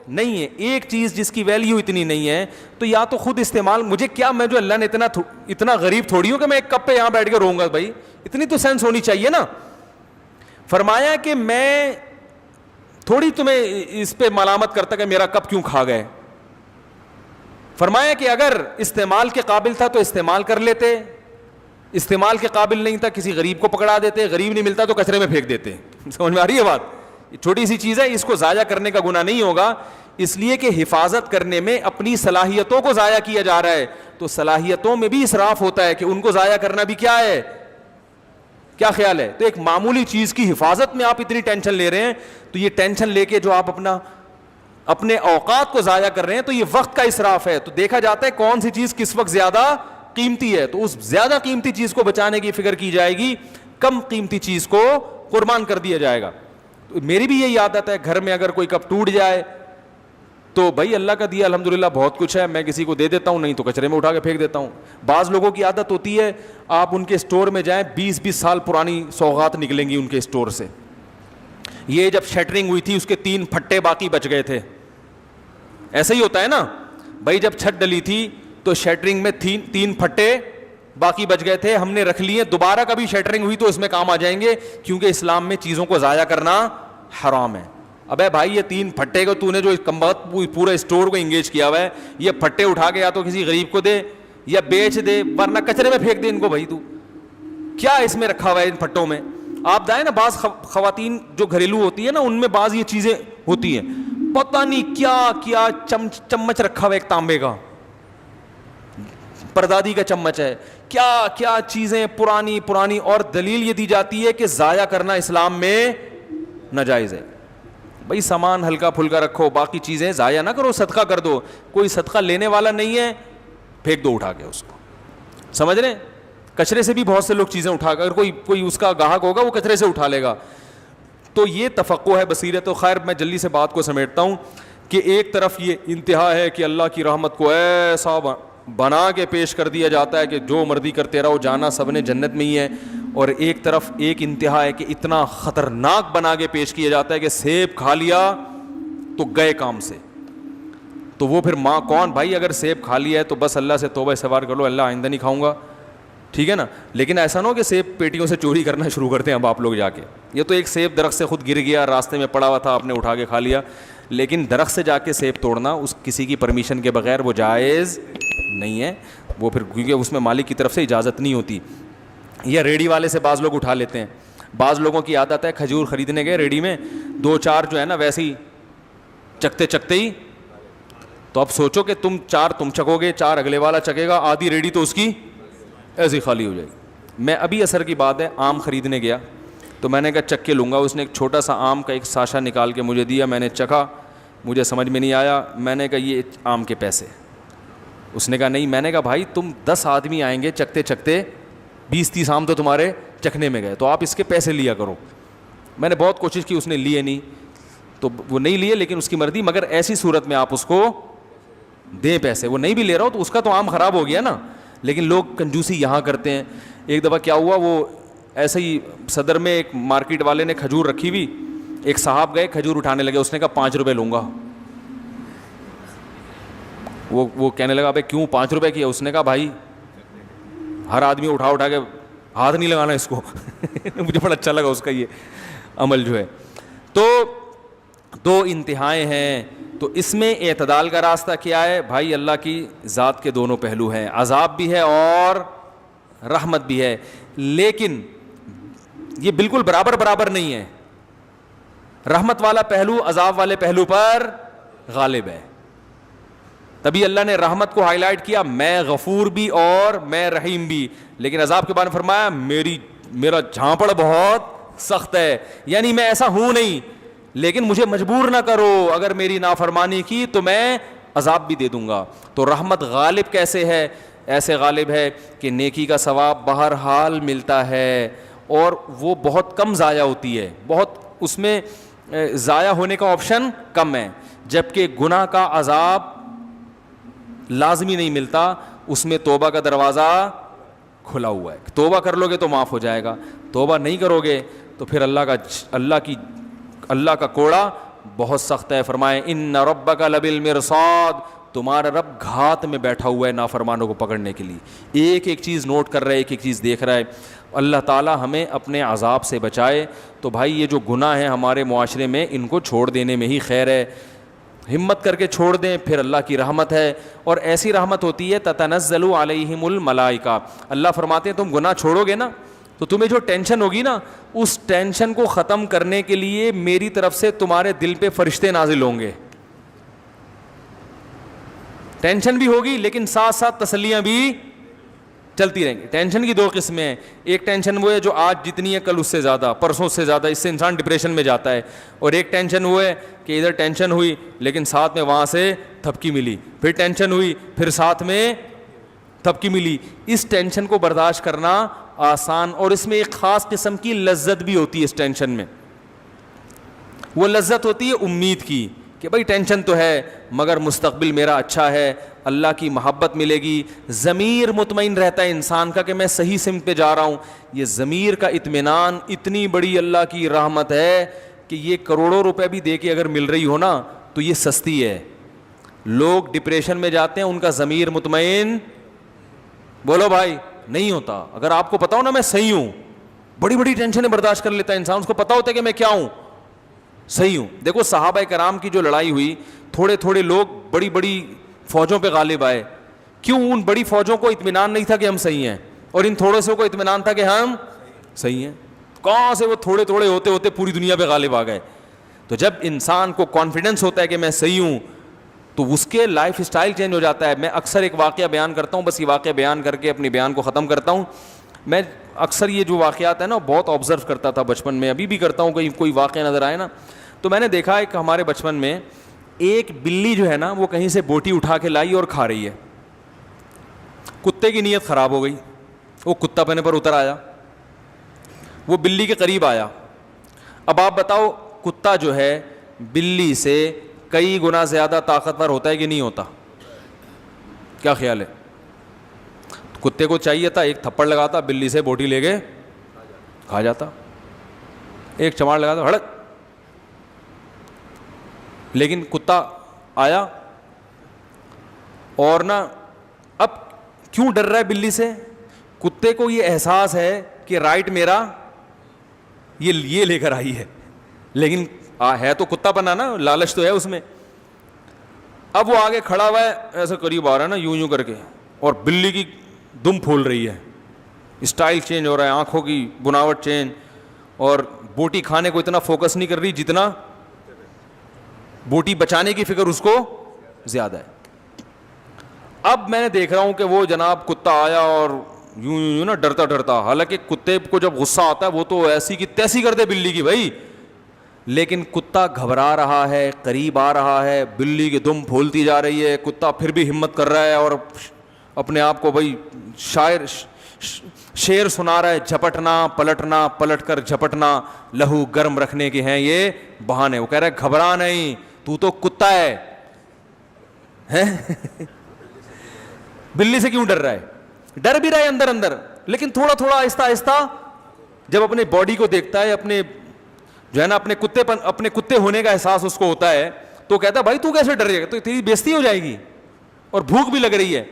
S1: نہیں ہے. ایک چیز جس کی ویلیو اتنی نہیں ہے تو یا تو خود استعمال, مجھے کیا, میں جو اللہ نے اتنا غریب تھوڑی ہوں کہ میں ایک کپ پہ یہاں بیٹھ کے رہوں گا, بھائی اتنی تو سینس ہونی چاہیے نا. فرمایا کہ میں تھوڑی تمہیں اس پہ ملامت کرتا کہ میرا کپ کیوں کھا گئے. فرمایا کہ اگر استعمال کے قابل تھا تو استعمال کر لیتے, استعمال کے قابل نہیں تھا کسی غریب کو پکڑا دیتے, غریب نہیں ملتا تو کچرے میں پھینک دیتے. سمجھ میں آ رہی ہے بات, چھوٹی سی چیز ہے, اس کو ضائع کرنے کا گناہ نہیں ہوگا, اس لیے کہ حفاظت کرنے میں اپنی صلاحیتوں کو ضائع کیا جا رہا ہے. تو صلاحیتوں میں بھی اسراف ہوتا ہے کہ ان کو ضائع کرنا بھی کیا ہے, کیا خیال ہے. تو ایک معمولی چیز کی حفاظت میں آپ اتنی ٹینشن لے رہے ہیں, تو یہ ٹینشن لے کے جو آپ اپنے اوقات کو ضائع کر رہے ہیں تو یہ وقت کا اسراف ہے. تو دیکھا جاتا ہے کون سی چیز کس وقت زیادہ قیمتی ہے, تو اس زیادہ قیمتی چیز کو بچانے کی فکر کی جائے گی, کم قیمتی چیز کو قربان کر دیا جائے گا. میری بھی یہی عادت ہے, گھر میں اگر کوئی کپ ٹوٹ جائے تو بھائی اللہ کا دیا الحمدللہ بہت کچھ ہے, میں کسی کو دے دیتا ہوں, نہیں تو کچرے میں اٹھا کے پھینک دیتا ہوں. بعض لوگوں کی عادت ہوتی ہے, آپ ان کے اسٹور میں جائیں, 20-20 سال پرانی سوغات نکلیں گی ان کے اسٹور سے. یہ جب شٹرنگ ہوئی تھی اس کے 3 پھٹے باقی بچ گئے تھے, ایسا ہی ہوتا ہے نا بھائی, جب چھت ڈلی تھی تو شٹرنگ میں 3 پھٹے باقی بچ گئے تھے, ہم نے رکھ لیے, دوبارہ کبھی شٹرنگ ہوئی تو اس میں کام آ جائیں گے, کیونکہ اسلام میں چیزوں کو ضائع کرنا حرام ہے. ابے بھائی یہ 3 پھٹے کو تو نے جو کمبخت پورے اسٹور کو انگیج کیا ہوا ہے, یہ پھٹے اٹھا کے یا تو کسی غریب کو دے یا بیچ دے, ورنہ کچرے میں پھینک دے ان کو. بھائی تو کیا اس میں رکھا ہوا ہے ان پھٹوں میں. آپ جائیں نا, بعض خواتین جو گھریلو ہوتی ہے نا ان میں بعض یہ چیزیں ہوتی ہیں, پتہ نہیں کیا کیا چمچ رکھا ہوا ہے, ایک تانبے کا پردادی کا چمچ ہے, کیا کیا چیزیں پرانی پرانی, اور دلیل یہ دی جاتی ہے کہ ضائع کرنا اسلام میں ناجائز ہے. بھائی سامان ہلکا پھلکا رکھو, باقی چیزیں ضائع نہ کرو, صدقہ کر دو. کوئی صدقہ لینے والا نہیں ہے, پھینک دو اٹھا کے اس کو. سمجھ رہے ہیں, کچرے سے بھی بہت سے لوگ چیزیں اٹھا کر, کوئی اس کا گاہک ہوگا وہ کچرے سے اٹھا لے گا. تو یہ تفقع ہے, بصیرت. تو خیر میں جلدی سے بات کو سمیٹتا ہوں کہ ایک طرف یہ انتہا ہے کہ اللہ کی رحمت کو ایسا بنا کے پیش کر دیا جاتا ہے کہ جو مرضی کرتے رہو, جانا سب نے جنت میں ہی ہے, اور ایک طرف ایک انتہا ہے کہ اتنا خطرناک بنا کے پیش کیا جاتا ہے کہ سیب کھا لیا تو گئے کام سے. تو وہ پھر ماں کون بھائی, اگر سیب کھا لیا ہے تو بس اللہ سے توبہ استغفار کر لو, اللہ آئندہ نہیں کھاؤں گا. ٹھیک ہے نا. لیکن ایسا نہ ہو کہ سیب پیٹیوں سے چوری کرنا شروع کرتے ہیں اب آپ لوگ جا کے. یہ تو ایک سیب درخت سے خود گر گیا, راستے میں پڑا ہوا تھا, آپ نے اٹھا کے کھا لیا. لیکن درخت سے جا کے سیب توڑنا اس کسی کی پرمیشن کے بغیر وہ جائز نہیں ہے. وہ پھر کیونکہ اس میں مالک کی طرف سے اجازت نہیں ہوتی. یا ریڑھی والے سے بعض لوگ اٹھا لیتے ہیں. بعض لوگوں کی عادت ہے کھجور خریدنے گئے ریڑھی میں, 2-4 جو ہے نا ویسے ہی چکتے چکتے ہی, تو اب سوچو کہ تم 4 تم چکو گے, 4 اگلے والا چکے گا, آدھی ریڑھی تو اس کی ایسی خالی ہو جائے گی. میں ابھی عصر کی بات ہے آم خریدنے گیا تو میں نے کہا چک کے لوں گا. اس نے ایک چھوٹا سا آم کا ایک ساشا نکال کے مجھے دیا, میں نے چکھا, مجھے سمجھ میں نہیں آیا. میں نے کہا یہ آم کے پیسے. اس نے کہا نہیں. میں نے کہا بھائی تم 10 آدمی آئیں گے چکتے چکتے, 20-30 آم تو تمہارے چکھنے میں گئے, تو آپ اس کے پیسے لیا کرو. میں نے بہت کوشش کی, اس نے لیے نہیں, تو وہ نہیں لیے, لیکن اس کی مرضی. مگر ایسی صورت میں آپ اس کو دیں پیسے. وہ نہیں بھی لے رہا ہو تو اس کا تو آم خراب ہو گیا نا. لیکن لوگ کنجوسی یہاں کرتے ہیں. ایک دفعہ کیا ہوا, وہ ایسے ہی صدر میں ایک مارکیٹ والے نے کھجور رکھی ہوئی, ایک صاحب گئے کھجور اٹھانے لگے. اس نے کہا 5 روپے لوں گا. وہ کہنے لگا بھائی کیوں 5 روپے کی ہے؟ اس نے کہا بھائی ہر آدمی اٹھا کے ہاتھ نہیں لگانا اس کو. مجھے بڑا اچھا لگا اس کا یہ عمل جو ہے. تو 2 انتہائیں ہیں. تو اس میں اعتدال کا راستہ کیا ہے بھائی؟ اللہ کی ذات کے دونوں پہلو ہیں, عذاب بھی ہے اور رحمت بھی ہے. لیکن یہ بالکل برابر نہیں ہے. رحمت والا پہلو عذاب والے پہلو پر غالب ہے. تبھی اللہ نے رحمت کو ہائی لائٹ کیا, میں غفور بھی اور میں رحیم بھی. لیکن عذاب کے بارے میں فرمایا میرا جھانپڑ بہت سخت ہے. یعنی میں ایسا ہوں نہیں, لیکن مجھے مجبور نہ کرو, اگر میری نافرمانی کی تو میں عذاب بھی دے دوں گا. تو رحمت غالب کیسے ہے؟ ایسے غالب ہے کہ نیکی کا ثواب بہرحال ملتا ہے اور وہ بہت کم ضائع ہوتی ہے, بہت اس میں ضائع ہونے کا آپشن کم ہے. جبکہ گناہ کا عذاب لازمی نہیں ملتا, اس میں توبہ کا دروازہ کھلا ہوا ہے. توبہ کر لو گے تو معاف ہو جائے گا, توبہ نہیں کرو گے تو پھر اللہ کا کوڑا بہت سخت ہے. فرمائے ان ربک لبالمرصاد, تمہارا رب گھات میں بیٹھا ہوا ہے نافرمانوں کو پکڑنے کے لیے. ایک ایک چیز نوٹ کر رہا ہے, ایک ایک چیز دیکھ رہا ہے. اللہ تعالی ہمیں اپنے عذاب سے بچائے. تو بھائی یہ جو گناہ ہیں ہمارے معاشرے میں, ان کو چھوڑ دینے میں ہی خیر ہے. ہمت کر کے چھوڑ دیں, پھر اللہ کی رحمت ہے. اور ایسی رحمت ہوتی ہے تتنزل علیہم الملائکہ. اللہ فرماتے ہیں تم گناہ چھوڑو گے نا تو تمہیں جو ٹینشن ہوگی نا, اس ٹینشن کو ختم کرنے کے لیے میری طرف سے تمہارے دل پہ فرشتے نازل ہوں گے. ٹینشن بھی ہوگی لیکن ساتھ ساتھ تسلیاں بھی چلتی رہیں گی. ٹینشن کی 2 قسمیں ہیں. ایک ٹینشن وہ ہے جو آج جتنی ہے کل اس سے زیادہ, پرسوں سے زیادہ, اس سے انسان ڈپریشن میں جاتا ہے. اور ایک ٹینشن وہ ہے کہ ادھر ٹینشن ہوئی لیکن ساتھ میں وہاں سے تھپکی ملی, پھر ٹینشن ہوئی پھر ساتھ میں تھپکی ملی. اس ٹینشن کو برداشت کرنا آسان, اور اس میں ایک خاص قسم کی لذت بھی ہوتی ہے اس ٹینشن میں. وہ لذت ہوتی ہے امید کی کہ بھائی ٹینشن تو ہے مگر مستقبل میرا اچھا ہے, اللہ کی محبت ملے گی. ضمیر مطمئن رہتا ہے انسان کا کہ میں صحیح سمت پہ جا رہا ہوں. یہ ضمیر کا اطمینان اتنی بڑی اللہ کی رحمت ہے کہ یہ کروڑوں روپے بھی دے کے اگر مل رہی ہو نا تو یہ سستی ہے. لوگ ڈپریشن میں جاتے ہیں, ان کا ضمیر مطمئن بولو بھائی نہیں ہوتا. اگر آپ کو پتا ہو نا میں صحیح ہوں, بڑی بڑی ٹینشنیں برداشت کر لیتا ہے انسان, اس کو پتا ہوتا ہے کہ میں کیا ہوں, صحیح ہوں. دیکھو صحابہ کرام کی جو لڑائی ہوئی, تھوڑے تھوڑے لوگ بڑی بڑی فوجوں پہ غالب آئے. کیوں؟ ان بڑی فوجوں کو اطمینان نہیں تھا کہ ہم صحیح ہیں, اور ان تھوڑے سو کو اطمینان تھا کہ ہم صحیح ہیں. کہاں سے وہ تھوڑے تھوڑے ہوتے ہوتے پوری دنیا پہ غالب آ گئے. تو جب انسان کو کانفیڈنس ہوتا ہے کہ میں صحیح ہوں تو اس کے لائف اسٹائل چینج ہو جاتا ہے. میں اکثر ایک واقعہ بیان کرتا ہوں, بس یہ واقعہ بیان کر کے اپنی بیان کو ختم کرتا ہوں. میں اکثر یہ جو واقعات ہیں نا بہت آبزرو کرتا تھا بچپن میں, ابھی بھی کرتا ہوں. کہیں کوئی واقعہ نظر آئے نا تو میں نے دیکھا ایک ہمارے بچپن میں ایک بلی جو ہے نا وہ کہیں سے بوٹی اٹھا کے لائی اور کھا رہی ہے. کتے کی نیت خراب ہو گئی, وہ کتا پنے پر اتر آیا, وہ بلی کے قریب آیا. اب آپ بتاؤ کتا جو ہے بلی سے کئی گنا زیادہ طاقتور ہوتا ہے کہ نہیں ہوتا؟ کیا خیال ہے؟ کتے کو چاہیے تھا ایک تھپڑ لگاتا, بلی سے بوٹی لے کے کھا جاتا, ایک چماڑ لگاتا ہڑک. لیکن کتا آیا اور نا اب کیوں ڈر رہا ہے بلی سے؟ کتے کو یہ احساس ہے کہ رائٹ میرا یہ لے کر آئی ہے, لیکن ہے تو کتا بنا نا, لالچ تو ہے اس میں. اب وہ آگے کھڑا ہوا ہے, ایسے قریب آ رہا ہے نا یوں کر کے, اور بلی کی دم پھول رہی ہے, اسٹائل چینج ہو رہا ہے, آنکھوں کی بناوٹ چینج, اور بوٹی کھانے کو اتنا فوکس نہیں کر رہی جتنا بوٹی بچانے کی فکر اس کو زیادہ ہے. اب میں نے دیکھ رہا ہوں کہ وہ جناب کتا آیا اور یوں نا ڈرتا ڈرتا, حالانکہ کتے کو جب غصہ آتا ہے وہ تو ایسی کی تیسی کر دے بلی کی بھائی, لیکن کتا گھبرا رہا ہے, قریب آ رہا ہے, بلی کی دم پھولتی جا رہی ہے, کتا پھر بھی ہمت کر رہا ہے اور اپنے آپ کو بھائی شعر سنا رہا ہے, جھپٹنا پلٹنا پلٹ کر جھپٹنا لہو گرم رکھنے کے ہیں یہ بہانے. وہ کہہ رہا ہے گھبرا نہیں, تو کتا ہے. بلی سے کیوں ڈر رہا ہے؟ ڈر بھی رہا ہے اندر اندر, لیکن تھوڑا تھوڑا آہستہ آہستہ جب اپنے باڈی کو دیکھتا ہے, اپنے جو ہے نا اپنے کتے ہونے کا احساس اس کو ہوتا ہے, تو کہتا ہے بھائی تو کیسے ڈر رہے گا, تو تیری بےزتی ہو جائے گی اور بھوک بھی لگ رہی ہے.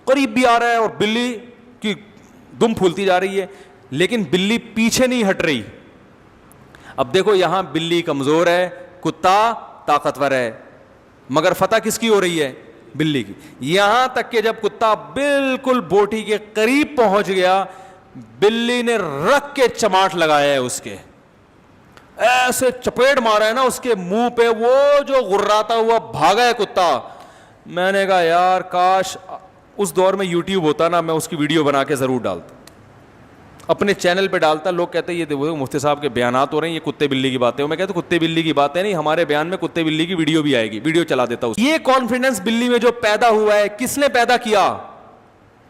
S1: قریب بھی آ رہا ہے اور بلی کی دم پھولتی جا رہی ہے, لیکن بلی پیچھے نہیں ہٹ رہی. اب دیکھو یہاں بلی کمزور ہے, کتا طاقتور ہے, مگر فتح کس کی ہو رہی ہے؟ بلی کی. یہاں تک کہ جب کتا بالکل بوٹی کے قریب پہنچ گیا, بلی نے رکھ کے چماٹ لگایا ہے اس کے, ایسے چپیٹ مارا ہے نا اس کے منہ پہ, وہ جو غراتا ہوا بھاگا ہے کتا. میں نے کہا یار کاش اس دور میں یوٹیوب ہوتا نا, میں اس کی ویڈیو بنا کے ضرور ڈالتا, اپنے چینل پہ ڈالتا. لوگ کہتے ہیں یہ دیکھو مفتی صاحب کے بیانات ہو رہے ہیں, یہ کتے بلی کی باتیں. میں کہتا ہوں کتے بلی کی باتیں نہیں, ہمارے بیان میں کتے بلی کی ویڈیو بھی آئے گی, ویڈیو چلا دیتا ہوں. یہ کانفیڈنس بلی میں جو پیدا ہوا ہے, کس نے پیدا کیا؟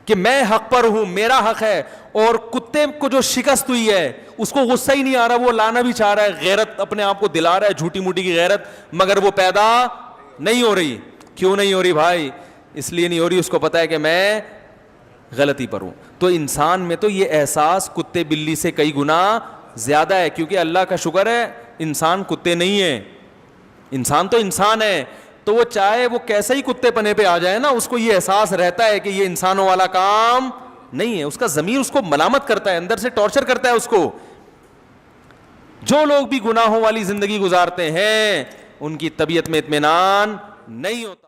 S1: کہ میں حق پر ہوں, میرا حق ہے. اور کتے کو جو شکست ہوئی ہے اس کو غصہ ہی نہیں آ رہا, وہ لانا بھی چاہ رہا ہے, غیرت اپنے آپ کو دلا رہا ہے, جھوٹی موٹی کی غیرت, مگر وہ پیدا نہیں ہو رہی. کیوں نہیں ہو رہی بھائی؟ اس لیے نہیں ہو رہی, اس کو پتا ہے کہ میں غلطی پر ہوں. تو انسان میں تو یہ احساس کتے بلی سے کئی گنا زیادہ ہے, کیونکہ اللہ کا شکر ہے انسان کتے نہیں ہے, انسان تو انسان ہے. تو وہ چاہے وہ کیسے ہی کتے پنے پہ آ جائے نا, اس کو یہ احساس رہتا ہے کہ یہ انسانوں والا کام نہیں ہے. اس کا ضمیر اس کو ملامت کرتا ہے, اندر سے ٹارچر کرتا ہے اس کو. جو لوگ بھی گناہوں والی زندگی گزارتے ہیں ان کی طبیعت میں اطمینان نہیں ہوتا.